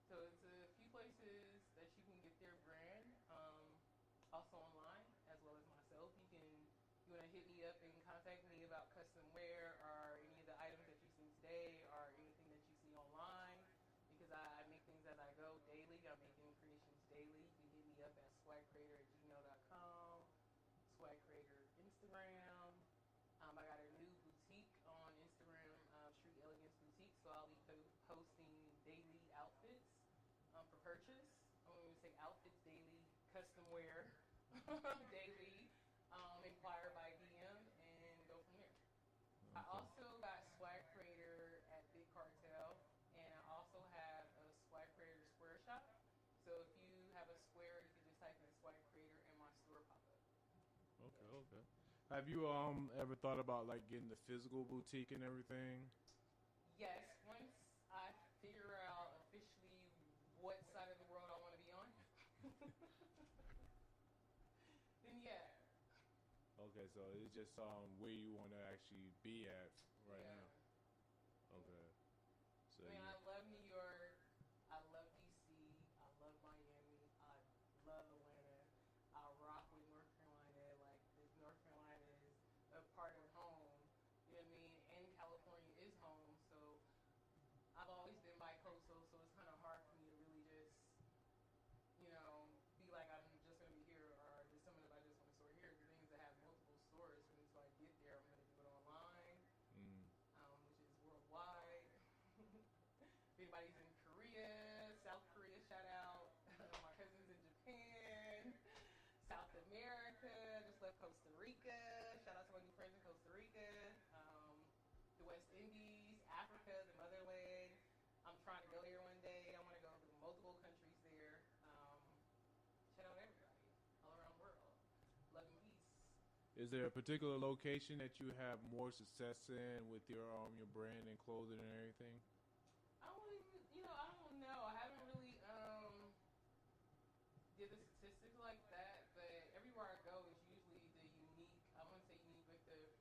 So it's a few places that you can get their brand. Also online, as well as myself. You want to hit me up and contact me about custom wear or any of the items that you've seen today or anything that you see online, because I make things as I go daily. I'm making creations daily. You can hit me up at swaggcreator@gmail.com, Swaggcreator Instagram. I got a new boutique on Instagram, Street Elegance Boutique, so I'll be posting daily outfits for purchase. I'm going to say outfits daily, custom wear daily. Inquire by DM and go from there. Okay. I also got Swaggcreator at Big Cartel, and I also have a Swaggcreator Square shop. So if you have a square, you can just type in Swaggcreator and my store pop up. Okay. Have you ever thought about like getting the physical boutique and everything? Yes, once I figure out officially what side of the world I want to be on, then yeah. Okay, so it's just where you want to actually be at right now. Okay. So I mean, I love New York. I love DC. I love Miami. I love Atlanta. I rock with North Carolina. Like, North Carolina is trying to go here one day. I want to go to multiple countries there. Shout out everybody all around the world. Love and peace. Is there a particular location that you have more success in with your brand and clothing and everything? I don't even, I don't know. I haven't really did the statistics like that, but everywhere I go is usually the unique. I wouldn't say unique, but the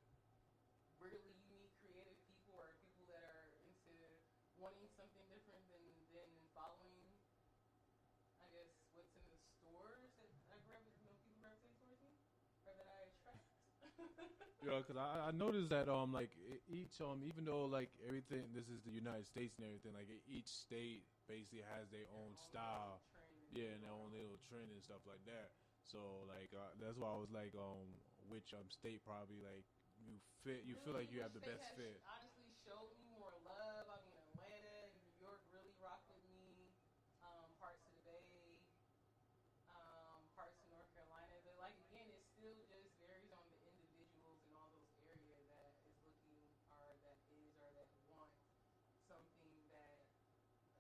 really unique creative people or people that are into wanting something different than following, I guess, what's in the stores that people gravitate towards me or that I attract. Yeah, because I noticed that like each even though like everything, this is the United States and everything, like each state basically has their own style, and their own little trend and stuff like that. So like that's why I was like, which state probably like you feel like you have the best fit. Honestly, showed me more love. I mean, Atlanta and New York really rock with me. Parts of the Bay, parts of North Carolina. But like again, it still just varies on the individuals in all those areas that is looking or that want something that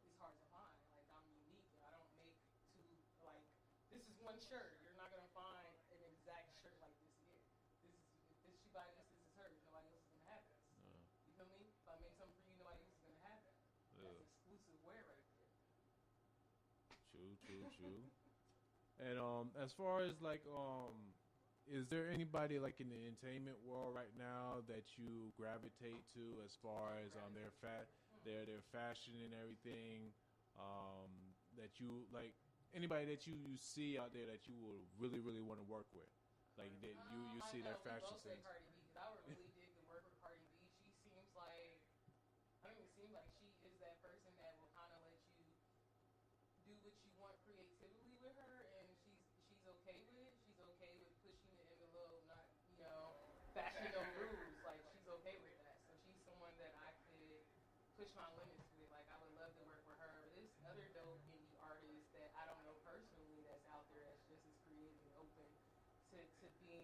is hard to find. Like I'm unique. I don't make this is one shirt. You're not gonna find an exact shirt like this here. If she buy this is hers. Nobody else is gonna have this. You feel me? If I make something for you, nobody else is gonna have that. That's exclusive wear right there. True. And as far as like is there anybody like in the entertainment world right now that you gravitate to as far as their fashion and everything, that you like, anybody that you see out there that you will really want to work with, like that you see their fashion sense? Cardi B, because I would really dig to work with Cardi B. She seems like, it seems like she is that person that will kind of let you do what you want creatively with her, and she's okay with it. She's okay with pushing the envelope, not fashion no rules. Like she's okay with that. So she's someone that I could push my limits with. Like I would love to work with her. But there's other dope indie artists that I don't know personally that's out there that's just as creative and open to being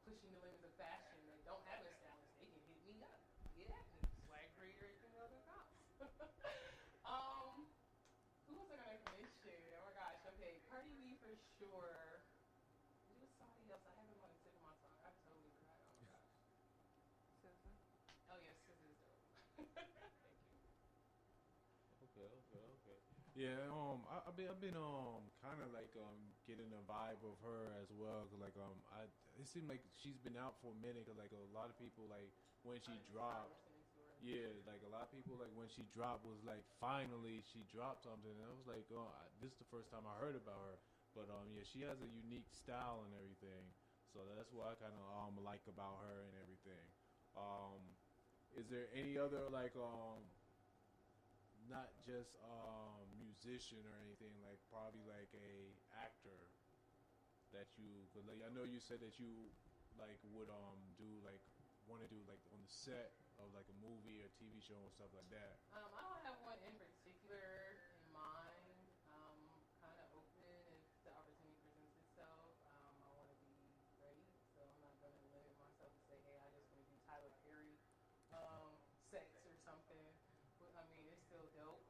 pushing the limits of fashion that don't have a stylist. They can hit me up. Get at me. Swaggcreator at gmail.com. Who was I gonna mention? Oh my gosh. Okay, Cardi B for sure. It was somebody else. I have him on the tip of my tongue. I totally forgot. Oh my gosh. SZA. Oh yes, SZA's dope. Thank you. Okay. Yeah, I've been kind of like getting a vibe of her as well. Cause like it seemed like she's been out for a minute. Cause like a lot of people like when she dropped, like a lot of people like when she dropped was like finally she dropped something, and I was like, this is the first time I heard about her. But yeah, she has a unique style and everything. So that's what I kind of like about her and everything. Is there any other like not just musician or anything, like probably like a actor that you could, like, I know you said that you like would do like want to do like on the set of like a movie or TV show and stuff like that. I don't have one in particular in mind. Kind of open if the opportunity presents itself. I want to be ready, so I'm not going to limit myself to say, hey, I just want to do Tyler Perry sex or something. I mean, it's still dope.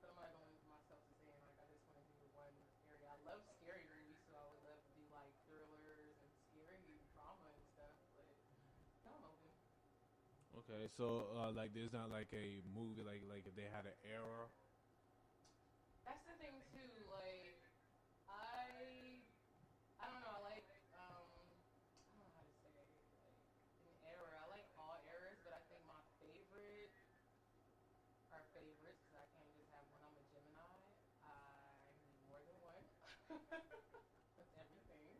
But I'm not going to limit myself to saying like I just want to do one area. I love scary movies, so I would love to do like thrillers and scary drama and stuff. But no, I'm open. Okay, so like there's not like a movie like if they had an era. That's the thing too. Like I don't know. I like I don't know how to say it. Like an era. I like all eras, but I think my favorite are favorites because I can't just have one. I'm a Gemini. I need more than one. That's everything.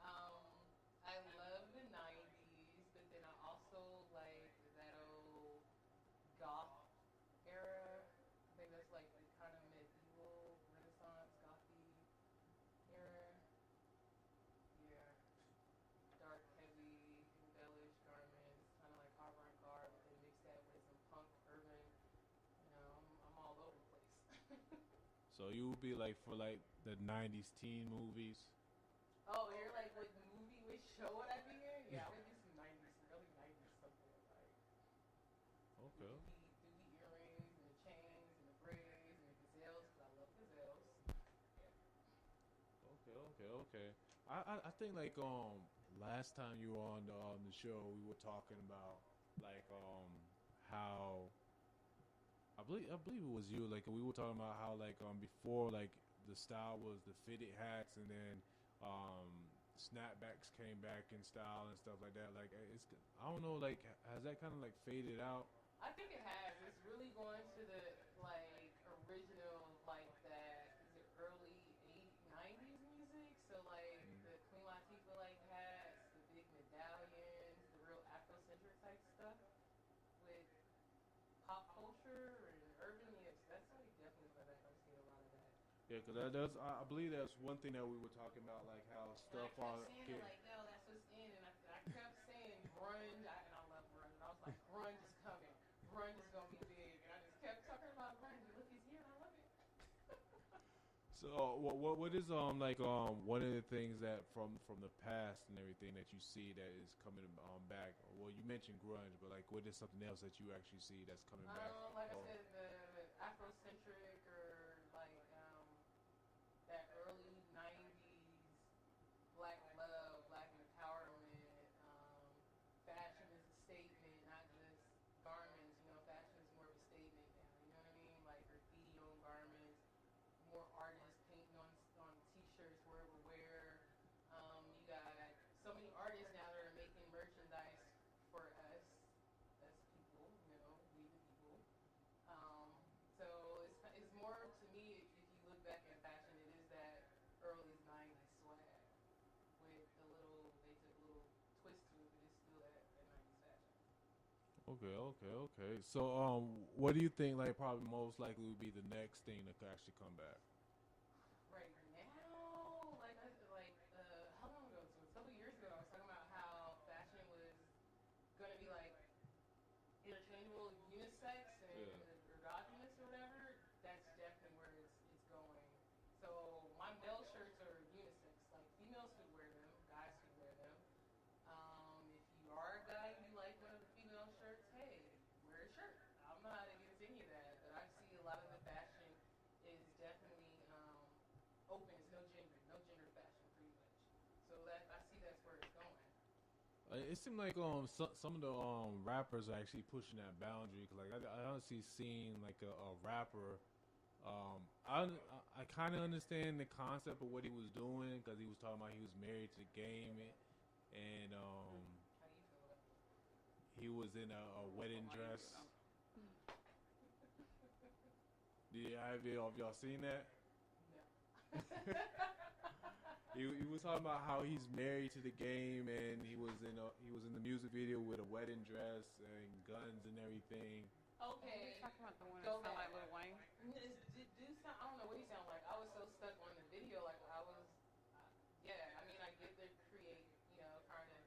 I love the 90s, but then I also like that old goth era. I think that's like the kind of medieval, Renaissance, gothy era. Yeah. Dark, heavy, embellished garments, kind of like avant-garde, but then mix that with some punk, urban. I'm all over the place. So you would be like for like the 90s teen movies. Oh, you're like what movie, which show would I be in? Yeah, I would do some 90s, early 90s something like. Okay. Doobie Okay. I think like last time you were on the show, we were talking about like how I believe it was you. Like we were talking about how like before like the style was the fitted hats, and then snapbacks came back in style and stuff like that. Like it's I don't know, like has that kind of like faded out? I think it has. It's really going to the like original like that. Is it early 90s music? So like the Queen Latifah like hats, the big medallions, the real Afrocentric type stuff with pop culture and urban. Yes, that's like definitely where that I'm seeing a lot of that. Yeah, because that's I believe that's one thing that we were talking about, like how stuff And I on. kept saying like, yo, that's what's in, and I kept saying grunge, and I love grunge. And I was like, grunge is coming. Grunge is gonna be big, and I just kept talking about grunge. And look, he's here, and I love it. So what is like one of the things that from the past and everything that you see that is coming back? Well, you mentioned grunge, but like what is something else that you actually see that's coming back? Like I said, the Afrocentric or like that early 90s black love, black empowerment. Fashion is a statement, not just garments. You know, fashion is more of a statement now. You know what I mean? Like graffiti on garments, more artists painting on t-shirts, wherever wear. You got so many artists now that are making merchandise for us as people. You know, we the people. So it's more to me. If you look back at fashion, it is that early 90s swag with the little. They took a little twist to it, but it's still that 90s fashion. Okay. So what do you think like probably most likely would be the next thing that could actually come back? Right now, how long ago? So a couple years ago, I was talking about how fashion was gonna be like interchangeable, unisex, and androgynous or whatever. That's definitely where it's going. So my male shirts are unisex. Like females could wear them, guys could wear them. If you are a guy and you like one of the female shirts, hey, wear a shirt. I'm not against any of that, but I see a lot of the fashion is definitely open. It's no gender fashion, pretty much. So that I see that's where it's going. It seemed like some of the rappers are actually pushing that boundary. Cause like I honestly seen like a rapper. I kind of understand the concept of what he was doing because he was talking about he was married to the game, and he was in a wedding dress. Have y'all seen that? No. He was talking about how he's married to the game, and he was in the music video with a wedding dress and guns and everything. Okay. Are you talking about the one that sound like Lil Wayne? I don't know what he sounded like. I was so stuck on the video, like I was. Yeah, I mean, I get to create, trying to,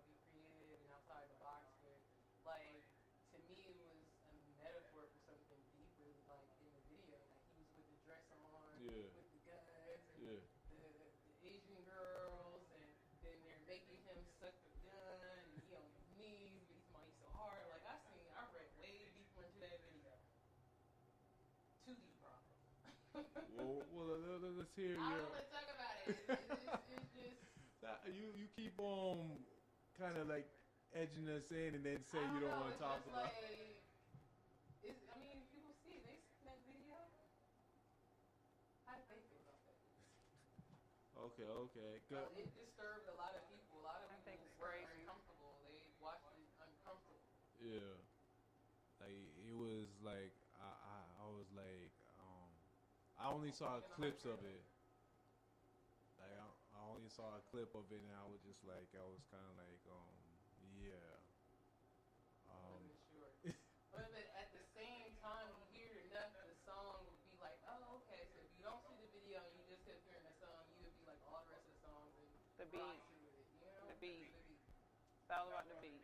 be creative and outside the box, but like to me, it was a metaphor for something deeper, like in the video. Like he was with the dress on, with the guns, and the Asian girls, and then they're making him suck the gun, and he on his knees, but he's so hard. Like I read way deeper into that video. Too deep, bro. well, let's hear I don't want to talk about it. It's just you keep on kind of like edging us in, and then say you don't want to talk about it. I mean, people see it. They see that video. How do they feel about that? Okay. Good. It disturbed a lot of people. A lot of people were crazy. uncomfortable. They watched it uncomfortable. Yeah. Like it was like I was like I only saw clips of it. Like I only saw a clip of it, and I was just like I was kind of like yeah. Sure. But at the same time, you hear it enough, the song would be like, oh, okay. So if you don't see the video and you just kept hearing the song, you would be like all the rest of the songs and The beat. rock to it, The beat. It's all about the beat.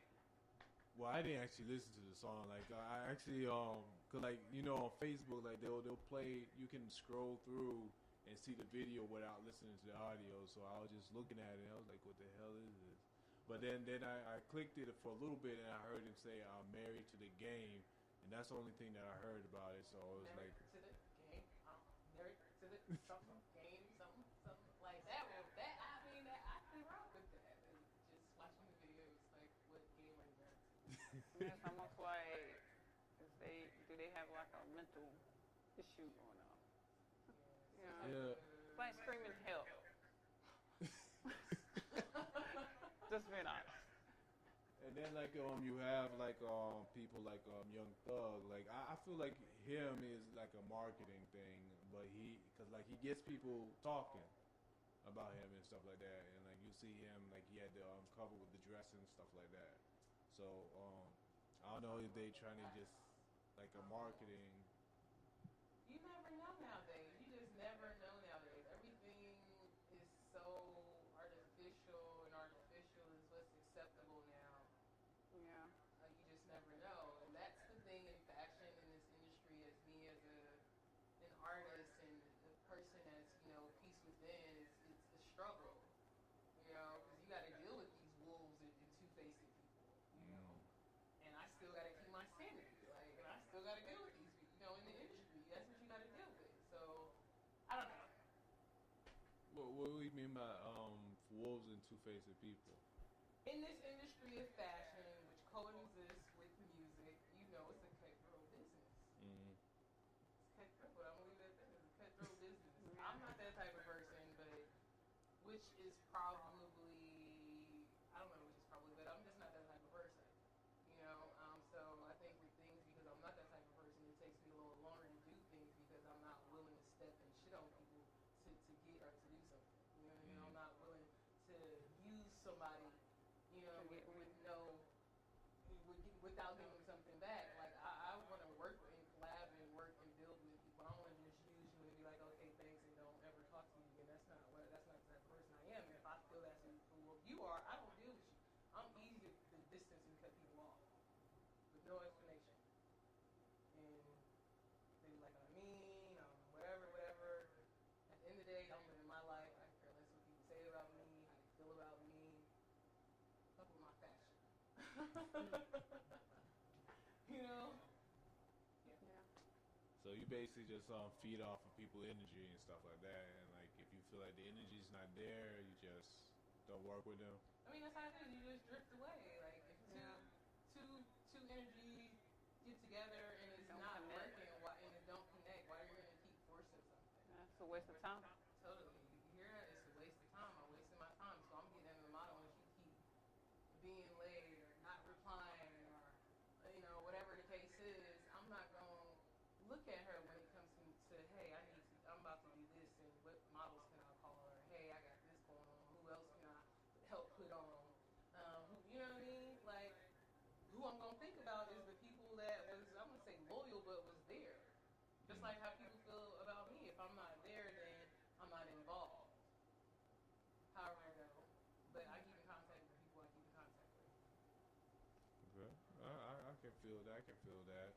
Well, I didn't actually listen to the song. Like I actually cause like on Facebook, like they'll play. You can scroll through and see the video without listening to the audio. So I was just looking at it. And I was like, what the hell is this? But then I clicked it for a little bit, and I heard him say, "I'm married to the game," and that's the only thing that I heard about it. So it was married like to the game. I'm married to the something game, something like that. Well, that mental issue going on. Yeah. It's like screaming help. Just being honest. And then like you have like people like Young Thug. Like I feel like him is like a marketing thing, but because like he gets people talking about him and stuff like that. And like you see him like he had the cover with the dress and stuff like that. So I don't know if they trying to just like a marketing. You never know nowadays. You just never know nowadays. Everything is so artificial, and artificial is what's acceptable now. Yeah. You just never know. And that's the thing in fashion in this industry as me as an artist and a person that's, peace within, it's a struggle. Because you got to deal with these wolves and two-faced people, And I still got to keep my sanity. And I still got to deal with these people, in the industry. That's what you got to deal with. So, I don't know. What do you mean by wolves and two-faced people? In this industry of fashion, which coexists with music, it's a cutthroat business. Mm-hmm. It's cutthroat. I'm gonna leave it at that. It's a cutthroat business. I'm not that type of person, but which is probably, I don't know which is probably, but I'm just not that type of person. So I think with things, because I'm not that type of person, it takes me a little longer to do things because I'm not willing to step and shit on people to get or to do something. I'm not willing to use somebody, without giving something back. Like I want to work and collab and work and build with people. I don't want to just use you and be like, okay, thanks, and don't ever talk to me again. That's not the type of person I am. And if I feel that's who you are, I don't deal with you. I'm easy to distance and cut people off with no explanation. And they be like, I'm mean, whatever. At the end of the day, I'm living my life. I care less what people say about me, how they feel about me. Fuck with my fashion. Yeah. So you basically just feed off of people's energy and stuff like that, and like if you feel like the energy's not there, you just don't work with them. I mean, that's how it is. You just drift away. Like if two energies get together and it's not working, and it don't connect, why are you gonna keep forcing something? It's a waste of time. Totally. You hear that? It's a waste of time. I'm wasting my time. So I'm getting in the motto and she keep being late or not replying or whatever the case is. I'm not gonna look at her when it comes to hey, I'm about to do this, and what models can I call her? Hey, I got this going on. Who else can I help put on? You know what I mean? Like, who I'm gonna think about is the people that was, I'm gonna say loyal, but was there. Just like how people feel about me. If I'm not there, then I'm not involved. However I go. But I keep in contact with the people I keep in contact with. Okay. I can feel that.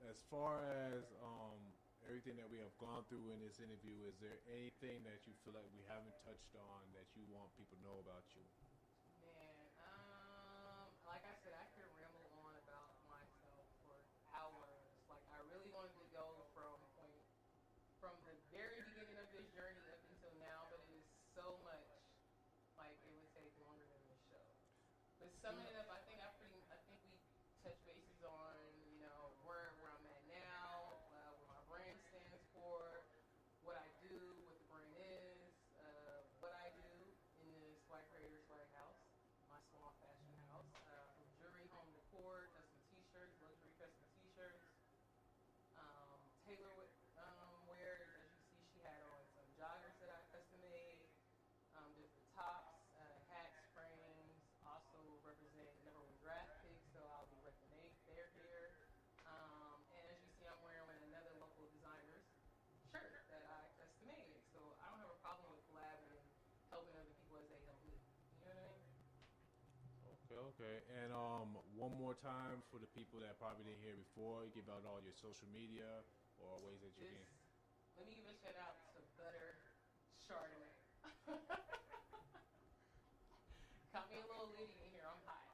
As far as everything that we have gone through in this interview, is there anything that you feel like we haven't touched on that you want people to know about you? Man, like I said, I could ramble on about myself for hours. Like I really wanted to go from the very beginning of this journey up until now, but it is so much. Like it would take longer than this show. But summing it up, I think we touched bases on where I'm at now, what my brand stands for, what I do, what the brand is, what I do in the Swaggcreator Swag House, my small fashion house, from jewelry, home decor, custom T-shirts, luxury custom T-shirts, tailor wear. As you see, she had on some joggers that I custom made, different tops, hats, frames. Also represent number one draft pick, so I'll be repping their here. And as you see, I'm wearing another local designer's shirt that I custom made. So I don't have a problem with collabing and helping other people as they help me. You know what I mean? Okay. And one more time for the people that probably didn't hear before, you give out all your social media or ways that you can. Let me give a shout out to Butter Chardonnay. Got me a little litty in here, I'm high.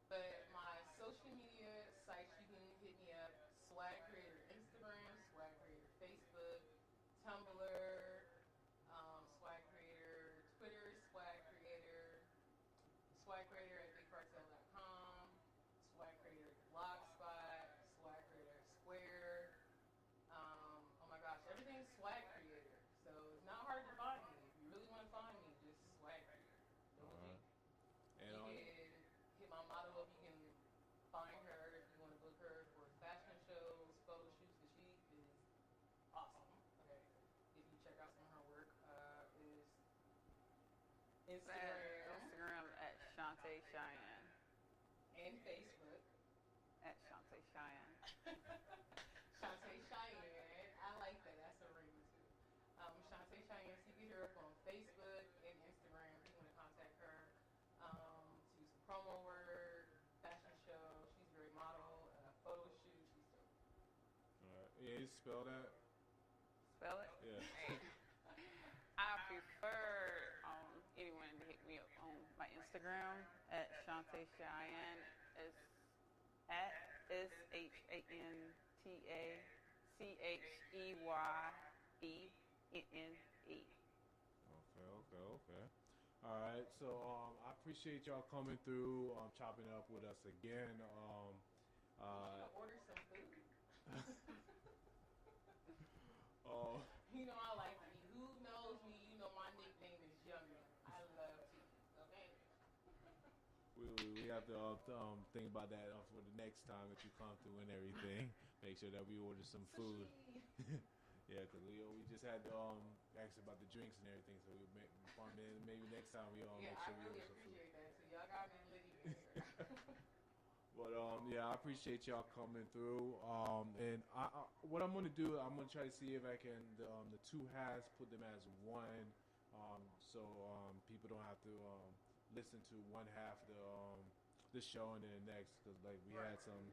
But my social media sites, you can hit me up, Swaggcreator Instagram, Swaggcreator Facebook, Tumblr, Swaggcreator Twitter, Swaggcreator at BigCartel.com, Swaggcreator Blogspot, Swaggcreator Square, Instagram at Shantae Cheyenne. And Facebook. At Shantae Cheyenne. Shantae Cheyenne. I like that. That's a ring too. Shantae Cheyenne. So you can hear her on Facebook and Instagram if you want to contact her. To do some promo work, fashion show. She's very model, photo shoot. She's dope. Alright. Yeah, you spell that? Spell it? Yeah. I prefer anyone to hit me up on my Instagram at Shantae Cheyenne. It's at SHANTACHEYENNE. Okay. All right, so I appreciate y'all coming through, chopping it up with us again. Order some food. You know I like to eat. Who knows me? You know my nickname is Yummy. I love to eat. Okay. We have to think about that for the next time that you come through and everything. Make sure that we order some food. Yeah, because we just had to ask about the drinks and everything, so maybe next time we make sure we order some food. Yeah, I really appreciate that too. Y'all got me litty in here. But I appreciate y'all coming through. And what I'm gonna do, I'm gonna try to see if I can the two halves put them as one, so people don't have to listen to one half of the show and then the next, because like we had some,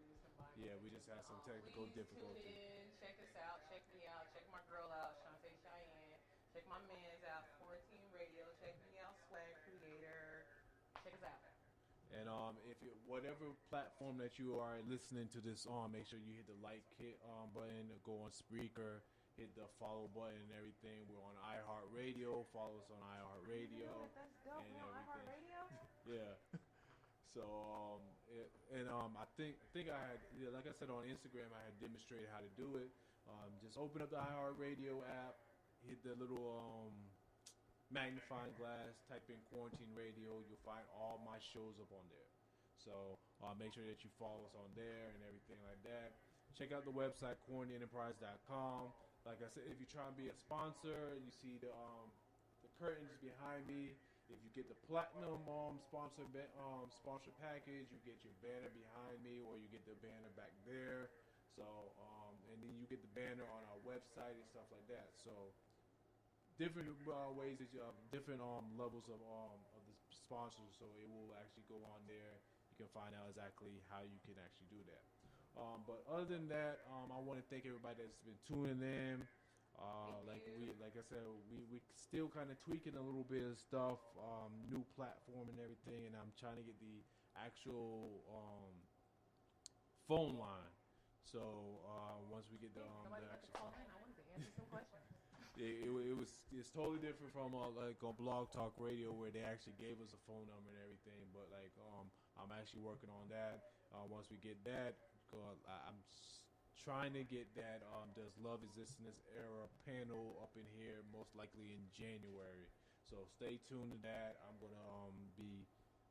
we just had some technical difficulties. Tune in, check us out, check me out, check my girl out, Shantae Cheyenne, check my man's out, Quarantine Radio, check me out, Swaggcreator, check us out. And if you, whatever platform that you are listening to this on, make sure you hit the like button, go on Spreaker, hit the follow button and everything. We're on iHeartRadio. Follow us on iHeartRadio. That's dope. And We're on iHeartRadio? Yeah. So I think I had, like I said on Instagram, I had demonstrated how to do it. Just open up the iHeartRadio app, hit the little magnifying glass, type in Quarantine Radio, you'll find all my shows up on there. So make sure that you follow us on there and everything like that. Check out the website, quarantineenterprise.com. Like I said, if you try and be a sponsor, you see the curtains behind me. If you get the platinum sponsor package, you get your banner behind me, or you get the banner back there. So and then you get the banner on our website and stuff like that. So different ways that you have different levels of the sponsors, so it will actually go on there. You can find out exactly how you can actually do that. But other than that, I want to thank everybody that's been tuning in. Like I said, we still kind of tweaking a little bit of stuff, new platform and everything, and I'm trying to get the actual phone line. So once we get the actual phone line, I wanted to answer some questions. It's totally different from like on Blog Talk Radio, where they actually gave us a phone number and everything. But like I'm actually working on that. Once we get that, I'm trying to get that Does Love Exist in This Era panel up in here, most likely in January. So stay tuned to that. I'm gonna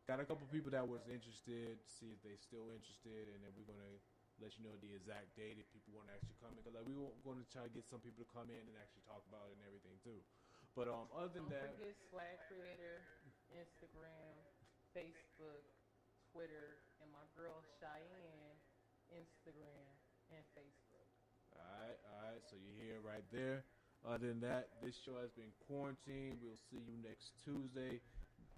got a couple people that was interested, see if they still interested, and then we're gonna let you know the exact date if people want to actually come in, because like we were going to try to get some people to come in and actually talk about it and everything too. But other than that, don't forget Swaggcreator, Instagram, Facebook, Twitter, and my girl Cheyenne, Instagram and Facebook. All right. So you hear right there. Other than that, this show has been Quarantine. We'll see you next Tuesday.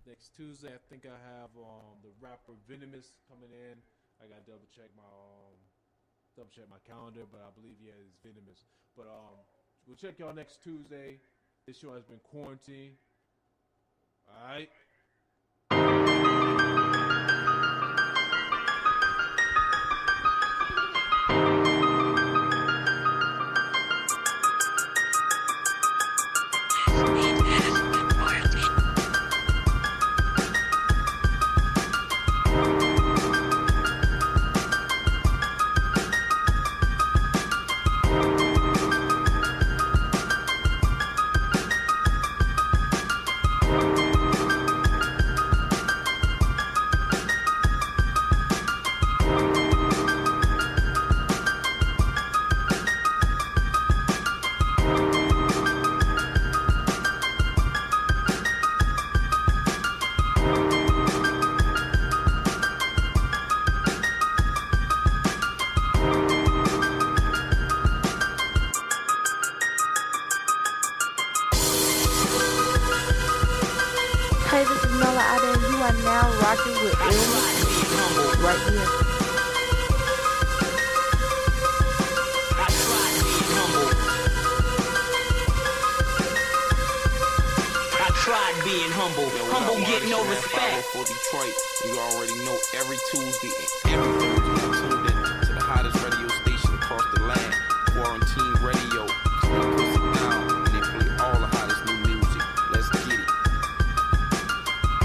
Next Tuesday, I think I have the rapper Venomous coming in. I gotta double check my calendar, but I believe it's Venomous. But we'll check y'all next Tuesday. This show has been Quarantine. All right. Ill, right here. Tried being humble. Humble get no respect. For Detroit, you already know every Tuesday and every Thursday I'm tuned in to the hottest radio station across the land, Quarantine Radio. So they push it down and they play all the hottest new music. Let's get it.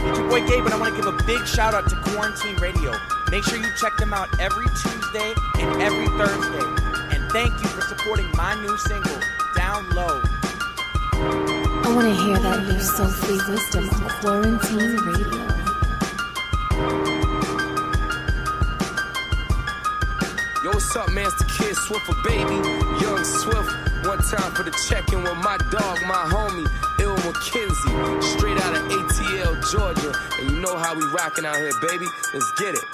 It's your boy Gabe, and I want to give a big shout out to Quarantine Radio. Make sure you check them out every Tuesday and every Thursday. And thank you for supporting my new single, Down Low. I want to hear that new soul-free wisdom on Quarantine Radio. Yo, what's up, man? It's the Kid Swift, a baby. Young Swift. One time for the check-in with my dog, my homie, Ill McKenzie. Straight out of ATL, Georgia. And you know how we rockin' out here, baby. Let's get it.